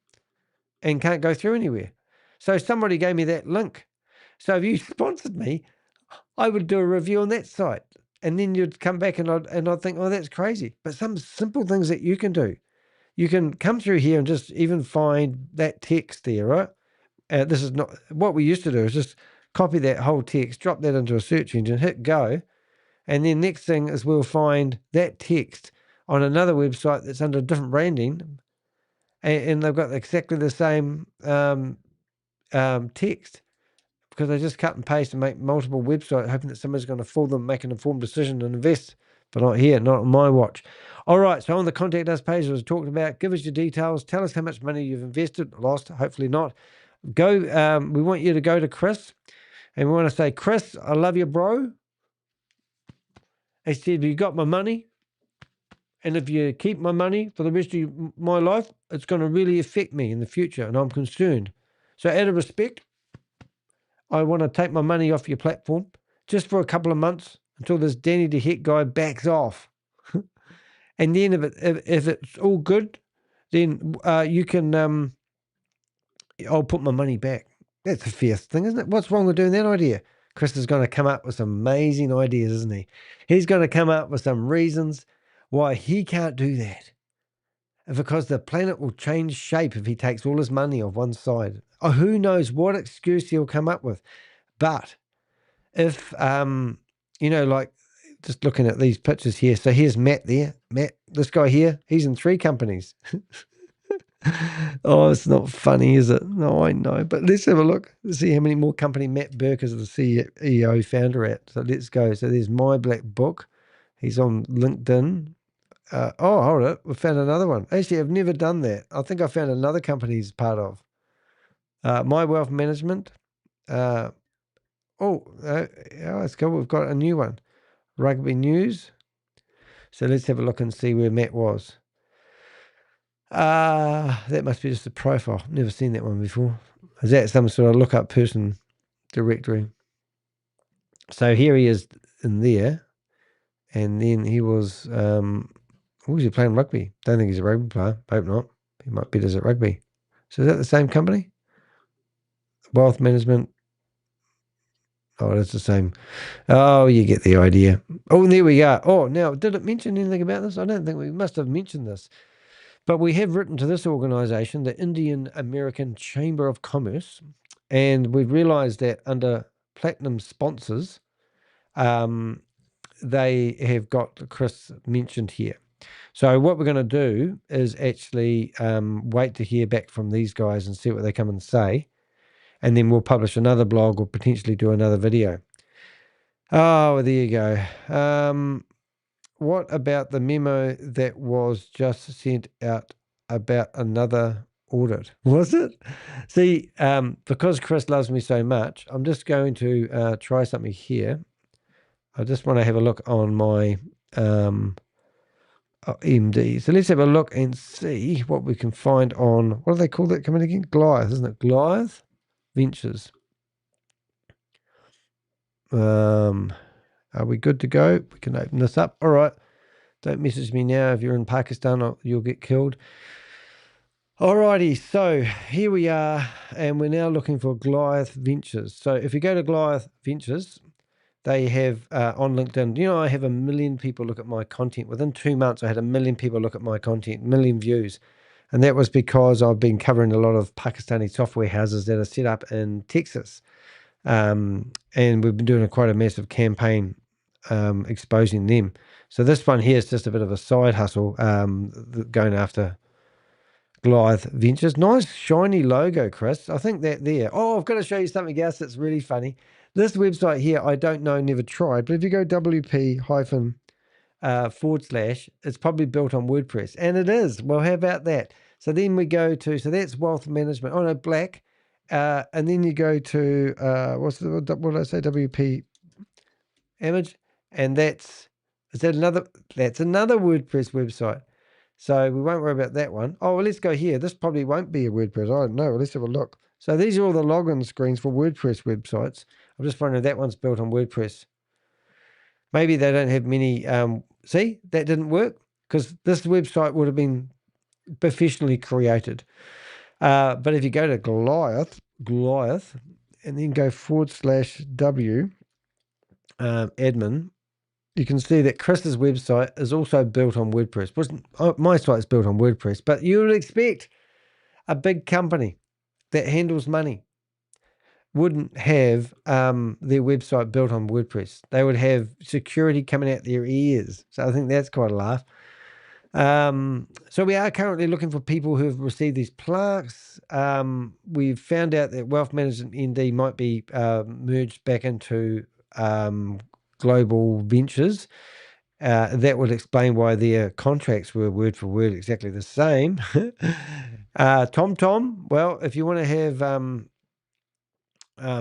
and can't go through anywhere. So somebody gave me that link. So if you sponsored me, I would do a review on that site. And then you'd come back and I'd think, oh, that's crazy. But some simple things that you can do. You can come through here and just even find that text there, right? This is not what we used to do is just copy that whole text, drop that into a search engine, hit go. And then next thing is we'll find that text on another website that's under different branding. And they've got exactly the same text because they just cut and paste and make multiple websites, hoping that somebody's going to fool them, make an informed decision and invest. But not here, not on my watch. All right, so on the Contact Us page, as I talked about, give us your details. Tell us how much money you've invested, lost, hopefully not. We want you to go to Chris, and we want to say, Chris, I love you, bro. He said, you got my money, and if you keep my money for the rest of my life, it's going to really affect me in the future, and I'm concerned. So out of respect, I want to take my money off your platform just for a couple of months until this Danny the Heck guy backs off. And then if it's all good, then you can, I'll put my money back. That's a fair thing, isn't it? What's wrong with doing that idea? Chris is going to come up with some amazing ideas, isn't he? He's going to come up with some reasons why he can't do that. Because the planet will change shape if he takes all his money off one side. Oh, who knows what excuse he'll come up with. But if, like just looking at these pictures here. So here's Matt there. Matt, this guy here, he's in 3 companies. Oh, it's not funny, is it? No, I know. But let's have a look. Let's see how many more company Matt Burke is the CEO founder at. So let's go. So there's My Black Book. He's on LinkedIn. Hold it. We found another one. Actually, I've never done that. I think I found another company he's part of. My Wealth Management. Let's go. We've got a new one. Rugby News. So let's have a look and see where Matt was. That must be just a profile. Never seen that one before. Is that some sort of look-up person directory? So here he is in there. And then he was, was he playing rugby? Don't think he's a rugby player. Hope not. He might be at rugby. So is that the same company? Wealth Management. Oh, that's the same. Oh, you get the idea. Oh, and there we go. Oh, now, did it mention anything about this? I don't think we must have mentioned this. But we have written to this organisation, the Indian American Chamber of Commerce, and we've realised that under Platinum sponsors, they have got Chris mentioned here. So what we're going to do is actually wait to hear back from these guys and see what they come and say. And then we'll publish another blog or potentially do another video. Oh, there you go. What about the memo that was just sent out about another audit? Was it? See, because Chris loves me so much, I'm just going to try something here. I just want to have a look on my MD. So let's have a look and see what we can find on, what do they call that company again? Goliath, isn't it? Goliath Ventures. Are we good to go? We can open this up. All right. Don't message me now. If you're in Pakistan, you'll get killed. Alrighty, so here we are, and we're now looking for Goliath Ventures. So if you go to Goliath Ventures, they have on LinkedIn, I have 1 million people look at my content. Within 2 months, I had 1 million people look at my content, 1 million views. And that was because I've been covering a lot of Pakistani software houses that are set up in Texas. And we've been doing quite a massive campaign exposing them. So this one here is just a bit of a side hustle going after Goliath Ventures. Nice shiny logo, Chris. I think that there. Oh, I've got to show you something else that's really funny. This website here, I don't know, never tried, but if you go WP / it's probably built on WordPress, and it is. Well, how about that? So then we go to, so that's wealth management. Oh no, black. And then you go to, what did I say? WP image. And that's another WordPress website. So we won't worry about that one. Oh, well, let's go here. This probably won't be a WordPress. I don't know. Let's have a look. So these are all the login screens for WordPress websites. I'm just wondering if that one's built on WordPress. Maybe they don't have many. See, that didn't work because this website would have been professionally created. But if you go to Goliath, and then go /W admin, you can see that Chris's website is also built on WordPress. My site is built on WordPress, but you would expect a big company that handles money wouldn't have their website built on WordPress. They would have security coming out their ears. So I think that's quite a laugh. So we are currently looking for people who have received these plaques. We've found out that Wealth Management ND might be merged back into Global Ventures. That would explain why their contracts were word for word exactly the same. Tom, well, if you want to have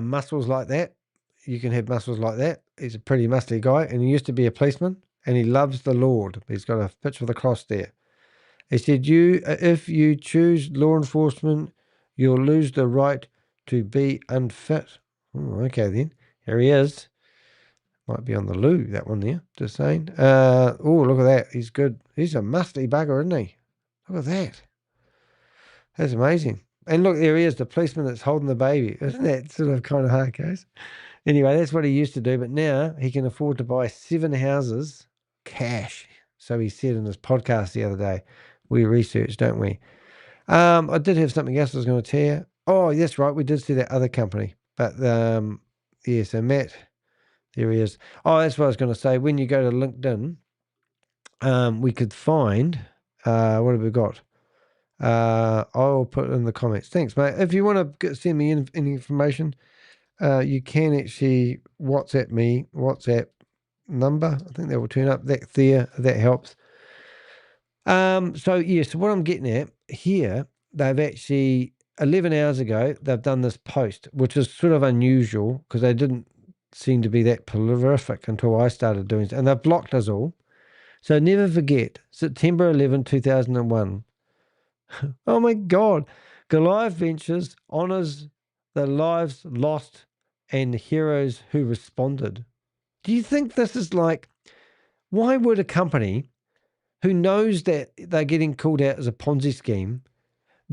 muscles like that, you can have muscles like that. He's a pretty muscly guy, and he used to be a policeman, and he loves the Lord. He's got a picture of the cross there. He said, if you choose law enforcement, you'll lose the right to be unfit. Oh, okay, then. Here he is. Might be on the loo, that one there. Just saying. Oh, look at that. He's good. He's a musty bugger, isn't he? Look at that. That's amazing. And look, there he is, the policeman that's holding the baby. Isn't that sort of kind of hard case? Anyway, that's what he used to do. But now he can afford to buy 7 houses cash. So he said in his podcast the other day. We research, don't we? I did have something else I was going to tell you. Oh, that's right. We did see that other company. But, yeah, so Matt, there he is. Oh, that's what I was going to say. When you go to LinkedIn, we could find, what have we got? I'll put it in the comments. Thanks, mate. If you want to send me any information, you can actually WhatsApp me, WhatsApp number. I think that will turn up that helps. So what I'm getting at here, they've actually 11 hours ago, they've done this post, which is sort of unusual because they didn't seem to be that prolific until I started doing it. And they've blocked us all. So never forget, September 11, 2001. Oh my God. Goliath Ventures honors the lives lost and heroes who responded. Do you think this is like, why would a company who knows that they're getting called out as a Ponzi scheme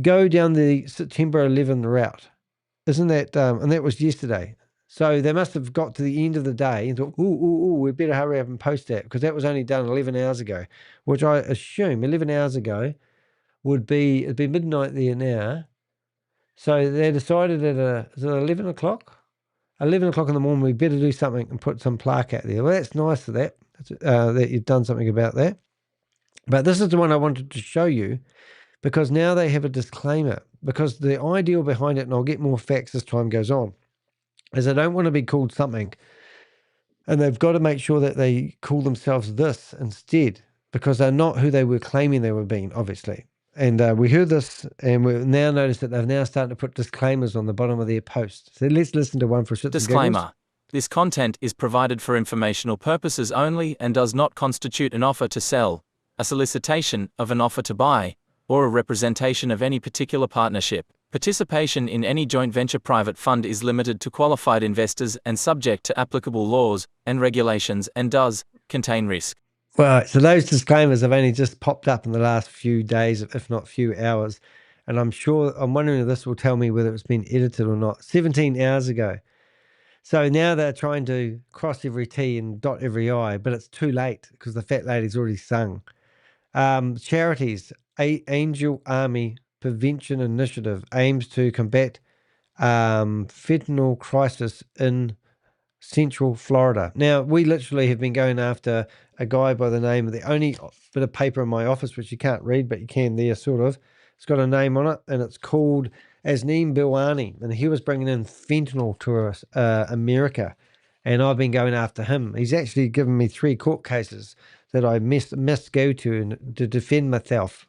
go down the September 11 route? Isn't that, and that was yesterday. So they must have got to the end of the day and thought, we better hurry up and post that, because that was only done 11 hours ago, which I assume 11 hours ago it'd be midnight there now. So they decided is it 11 o'clock? 11 o'clock in the morning, we better do something and put some plaque out there. Well, that's nice of that, that you've done something about that. But this is the one I wanted to show you, because now they have a disclaimer, because the ideal behind it, and I'll get more facts as time goes on, is they don't want to be called something, and they've got to make sure that they call themselves this instead, because they're not who they were claiming they were being, obviously. And we heard this, and we've now noticed that they've now started to put disclaimers on the bottom of their posts. So let's listen to one for shits and giggles. Disclaimer. This content is provided for informational purposes only and does not constitute an offer to sell, a solicitation of an offer to buy, or a representation of any particular partnership. Participation in any joint venture private fund is limited to qualified investors and subject to applicable laws and regulations, and does contain risk. Right, so those disclaimers have only just popped up in the last few days, if not few hours. And I'm wondering if this will tell me whether it's been edited or not. 17 hours ago. So now they're trying to cross every T and dot every I, but it's too late because the fat lady's already sung. Charities, Angel Army Prevention Initiative aims to combat fentanyl crisis in Central Florida. Now, we literally have been going after a guy by the name of, the only bit of paper in my office, which you can't read, but you can there, sort of. It's got a name on it, and it's called Azneem Bilwani, and he was bringing in fentanyl to us, America, and I've been going after him. He's actually given me 3 court cases that I must go to defend myself,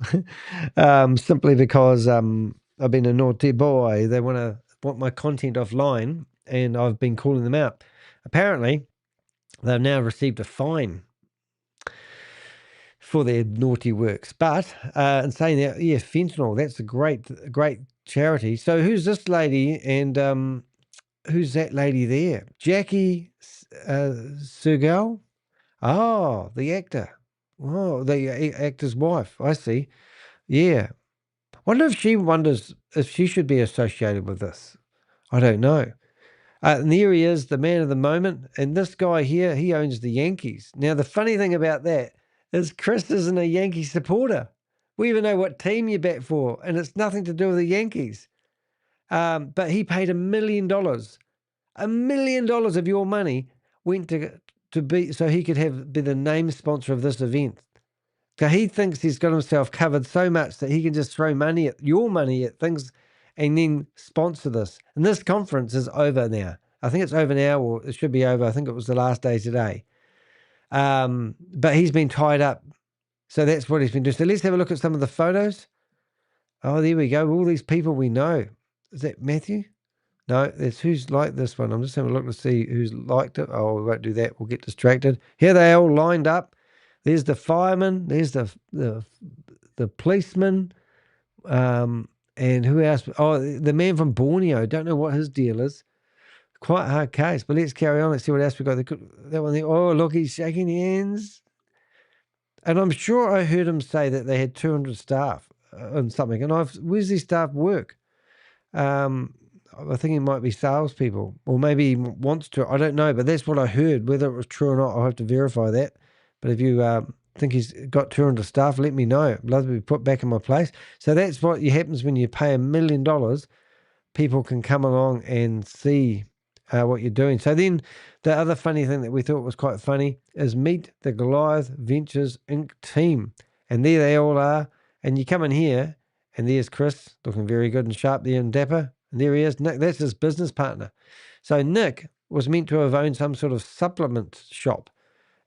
simply because I've been a naughty boy. They want my content offline, and I've been calling them out. Apparently, they've now received a fine for their naughty works. But in saying that, yeah, fentanyl, that's a great charity. So who's this lady, and who's that lady there? Jackie Segal? Oh, the actor. Oh, the actor's wife. I see. Yeah. Wonder if she wonders if she should be associated with this. I don't know. And there he is, the man of the moment. And this guy here, he owns the Yankees. Now, the funny thing about that is Chris isn't a Yankee supporter. We even know what team you bet for, and it's nothing to do with the Yankees. But he paid $1 million. $1 million of your money went to be, so he could be the name sponsor of this event. So he thinks he's got himself covered so much that he can just throw your money at things and then sponsor this. And this conference is over now. I think it's over now, or it should be over. I think it was the last day today. But he's been tied up. So that's what he's been doing. So let's have a look at some of the photos. Oh, there we go. All these people we know. Is that Matthew? No, it's who's liked this one. I'm just having a look to see who's liked it. Oh, we won't do that. We'll get distracted. Here they all lined up. There's the fireman. There's the policeman. And who else? Oh, the man from Borneo. Don't know what his deal is. Quite a hard case, but let's carry on. Let's see what else we got. That one there. Oh, look, he's shaking hands. And I'm sure I heard him say that they had 200 staff and something. And where's these staff work? I think he might be salespeople, or maybe he wants to. I don't know, but that's what I heard. Whether it was true or not, I'll have to verify that. But if you think he's got 200 staff, let me know. I'd love to be put back in my place. So that's what happens when you pay $1 million. People can come along and see what you're doing. So then the other funny thing that we thought was quite funny is meet the Goliath Ventures Inc. team. And there they all are. And you come in here And there's Chris, looking very good and sharp there and dapper. And there he is, Nick. That's his business partner. So Nick was meant to have owned some sort of supplement shop,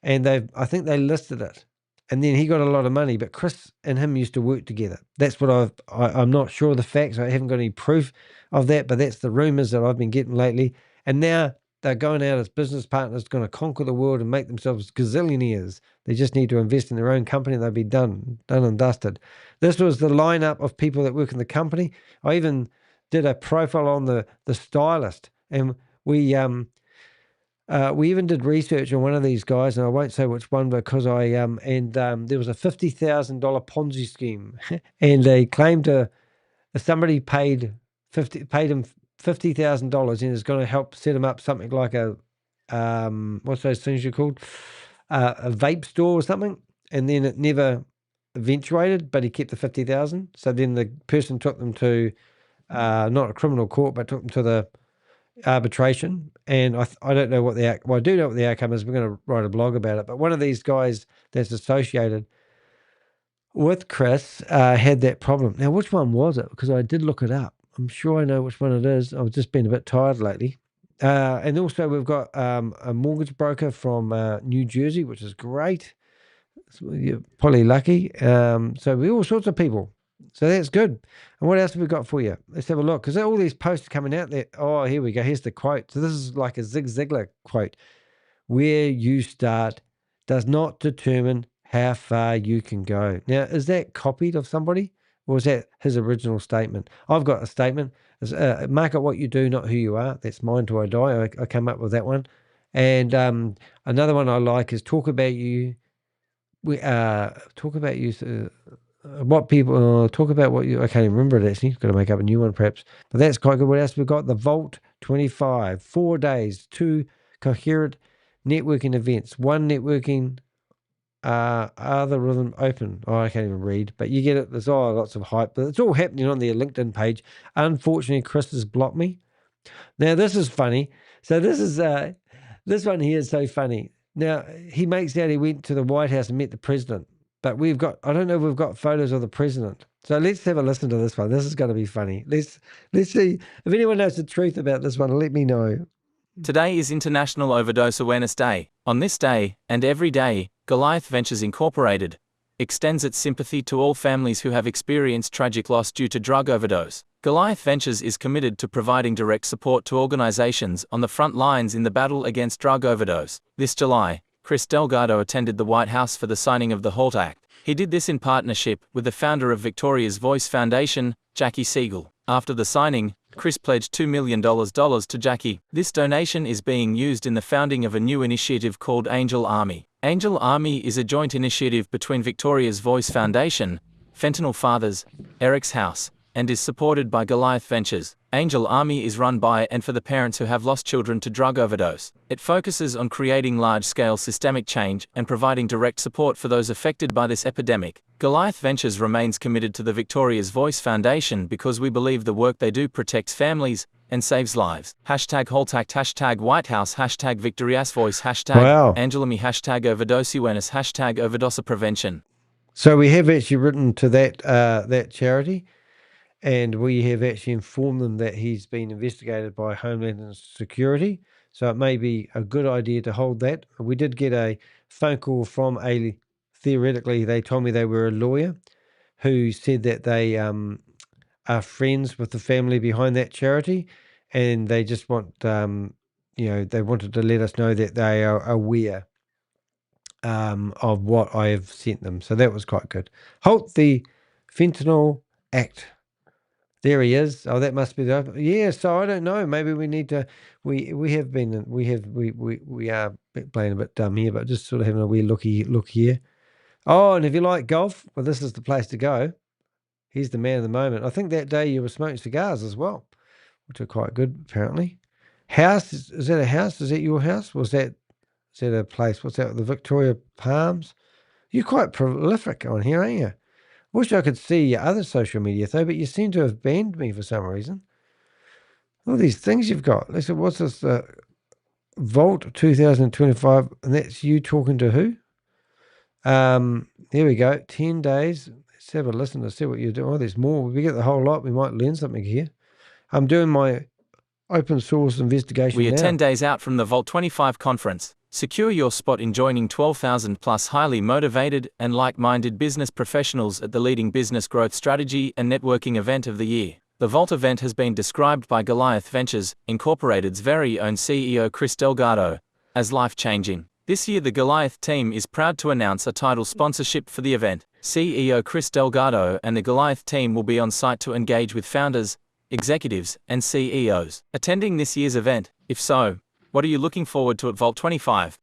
and I think they listed it. And then he got a lot of money, but Chris and him used to work together. That's what I'm not sure of the facts. I haven't got any proof of that, but that's the rumors that I've been getting lately. And now they're going out as business partners, going to conquer the world and make themselves gazillionaires. They just need to invest in their own company and they'll be done and dusted. This was the lineup of people that work in the company. I even did a profile on the stylist, and we even did research on one of these guys, and I won't say which one because there was a $50,000 Ponzi scheme, and they claimed somebody paid him $50,000 and is going to help set him up something like a what's those things you called, a vape store or something, and then it never eventuated, but he kept the 50,000. So then the person took them to not a criminal court, but took them to the arbitration, and I don't know what I do know what the outcome is. We're going to write a blog about it, but one of these guys that's associated with Chris had that problem. Now, which one was it? Because I did look it up. I'm sure I know which one it is. I've just been a bit tired lately. And also we've got a mortgage broker from New Jersey, which is great. So you're probably lucky. So we all sorts of people. So that's good. And what else have we got for you? Let's have a look. Because all these posts are coming out there. Oh, here we go. Here's the quote. So this is like a Zig Ziglar quote. Where you start does not determine how far you can go. Now, is that copied of somebody? Or is that his original statement? I've got a statement. Market what you do, not who you are. That's mine till I die. I came up with that one. And another one I like is talk about you. Talk about you. What people talk about what you. I can't even remember it actually. Got to make up a new one perhaps. But that's quite good. What else we got? The Vault 25, 4 days, 2 coherent networking events, 1 networking other rhythm open. Oh, I can't even read, but you get it. There's lots of hype, but it's all happening on their LinkedIn page. Unfortunately, Chris has blocked me. Now this is funny. So this one here is so funny. Now he makes out he went to the White House and met the president, but I don't know if we've got photos of the president. So let's have a listen to this one. This is going to be funny. Let's see if anyone knows the truth about this one. Let me know. Today is International Overdose Awareness Day. On this day, and every day, Goliath Ventures Inc. extends its sympathy to all families who have experienced tragic loss due to drug overdose. Goliath Ventures is committed to providing direct support to organizations on the front lines in the battle against drug overdose. This July, Chris Delgado attended the White House for the signing of the HALT Act. He did this in partnership with the founder of Victoria's Voice Foundation, Jackie Siegel. After the signing, Chris pledged $2 million to Jackie. This donation is being used in the founding of a new initiative called Angel Army. Angel Army is a joint initiative between Victoria's Voice Foundation, Fentanyl Fathers, Eric's House, and is supported by Goliath Ventures. Angel Army is run by and for the parents who have lost children to drug overdose. It focuses on creating large-scale systemic change and providing direct support for those affected by this epidemic. Goliath Ventures remains committed to the Victoria's Voice Foundation because we believe the work they do protects families and saves lives. #HaltAct, #White House, #Victoria's Voice, Wow. #AngelArmy, #Overdose Awareness, #Overdose Prevention. So we have actually written to that charity, and we have actually informed them that he's been investigated by Homeland Security. So it may be a good idea to hold that. We did get a phone call from theoretically, they told me they were a lawyer who said that they are friends with the family behind that charity, and they just want, they wanted to let us know that they are aware of what I have sent them. So that was quite good. Halt the Fentanyl Act. There he is. Oh, that must be yeah. So I don't know. Maybe we need to. We are playing a bit dumb here, but just sort of having a wee look here. Oh, and if you like golf, well, this is the place to go. He's the man of the moment. I think that day you were smoking cigars as well, which are quite good apparently. House, is that a house? Is that your house? Is that a place? What's that? The Victoria Palms. You're quite prolific on here, aren't you? Wish I could see your other social media though, but you seem to have banned me for some reason. All these things you've got. Listen, what's this? Vault 2025, and that's you talking to who? There we go. 10 days. Let's Let's have a listen to see what you're doing. Oh, there's more. If we get the whole lot, we might learn something here. I'm doing my open source investigation We are now. 10 days out from the Vault 25 conference. Secure your spot in joining 12,000 plus highly motivated and like-minded business professionals at the leading business growth strategy and networking event of the year. The Vault event has been described by Goliath Ventures Incorporated's very own CEO Chris Delgado as life-changing. This year the Goliath team is proud to announce a title sponsorship for the event. CEO Chris Delgado and the Goliath team will be on site to engage with founders, executives, and CEOs attending this year's event. If so, what are you looking forward to at Vault 25?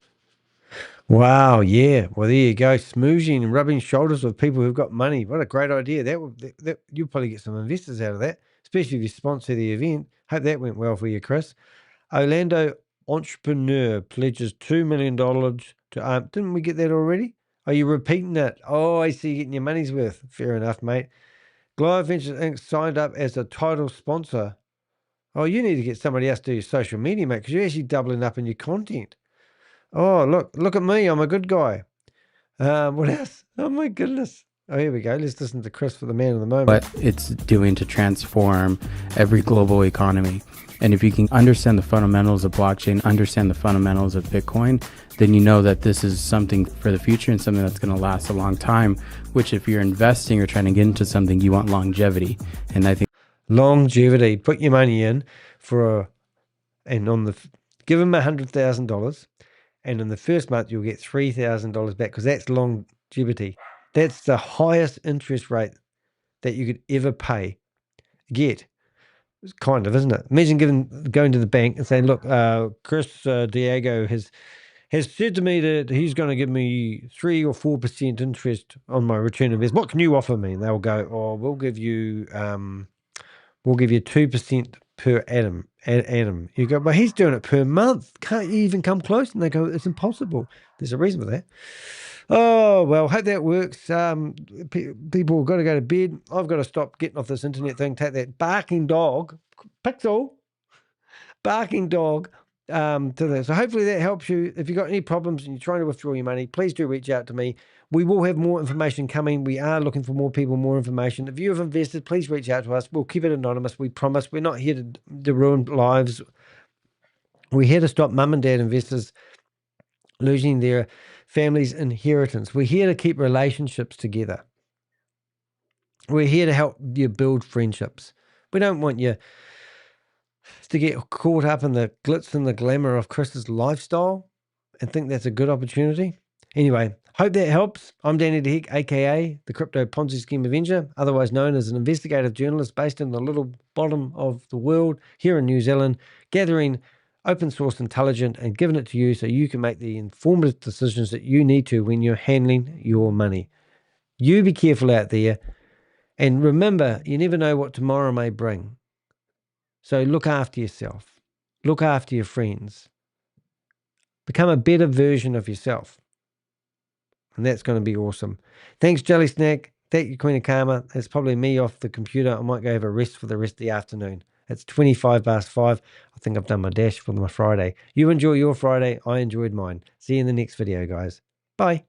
Wow, yeah. Well, there you go. Smooching and rubbing shoulders with people who've got money. What a great idea. That you'll probably get some investors out of that, especially if you sponsor the event. Hope that went well for you, Chris. Orlando entrepreneur pledges $2 million to didn't we get that already? Are you repeating it? Oh, I see, you're getting your money's worth. Fair enough, mate. Goliath Ventures Inc. signed up as a title sponsor. Oh, you need to get somebody else to do your social media, mate, because you're actually doubling up in your content. Oh, look at me. I'm a good guy. What else? Oh, my goodness. Oh, here we go. Let's listen to Chris for the man of the moment. What it's doing to transform every global economy. And if you can understand the fundamentals of blockchain, understand the fundamentals of Bitcoin, then you know that this is something for the future and something that's going to last a long time, which if you're investing or trying to get into something, you want longevity. And I think Longevity. Put your money in give them $100,000, and in the first month you'll get $3,000 back, because that's longevity. That's the highest interest rate that you could ever get. It's kind of, isn't it? Imagine going to the bank and saying, look, Chris Diego has said to me that he's going to give me 3 or 4% interest on my return investment. What can you offer me? And they'll go, oh, we'll give you 2% per annum. You go, but he's doing it per month. Can't you even come close? And they go, it's impossible. There's a reason for that. Oh, well, hope that works. People have got to go to bed. I've got to stop getting off this internet thing. Take that barking dog, Pixel, barking dog, to that. So hopefully that helps you. If you've got any problems and you're trying to withdraw your money, please do reach out to me. We will have more information coming. We are looking for more people, more information. If you have invested, please reach out to us. We'll keep it anonymous. We promise. We're not here to ruin lives. We're here to stop mum and dad investors losing their family's inheritance. We're here to keep relationships together. We're here to help you build friendships. We don't want you to get caught up in the glitz and the glamour of Chris's lifestyle and think that's a good opportunity. Anyway, hope that helps. I'm Danny the Heck, aka the Crypto Ponzi Scheme Avenger, otherwise known as an investigative journalist based in the little bottom of the world here in New Zealand, gathering open source intelligence and giving it to you so you can make the informative decisions that you need to when you're handling your money. You be careful out there, and remember, you never know what tomorrow may bring. So look after yourself. Look after your friends. Become a better version of yourself. And that's going to be awesome. Thanks, Jelly Snack. Thank you, Queen of Karma. It's probably me off the computer. I might go have a rest for the rest of the afternoon. It's 5:25. I think I've done my dash for my Friday. You enjoy your Friday. I enjoyed mine. See you in the next video, guys. Bye.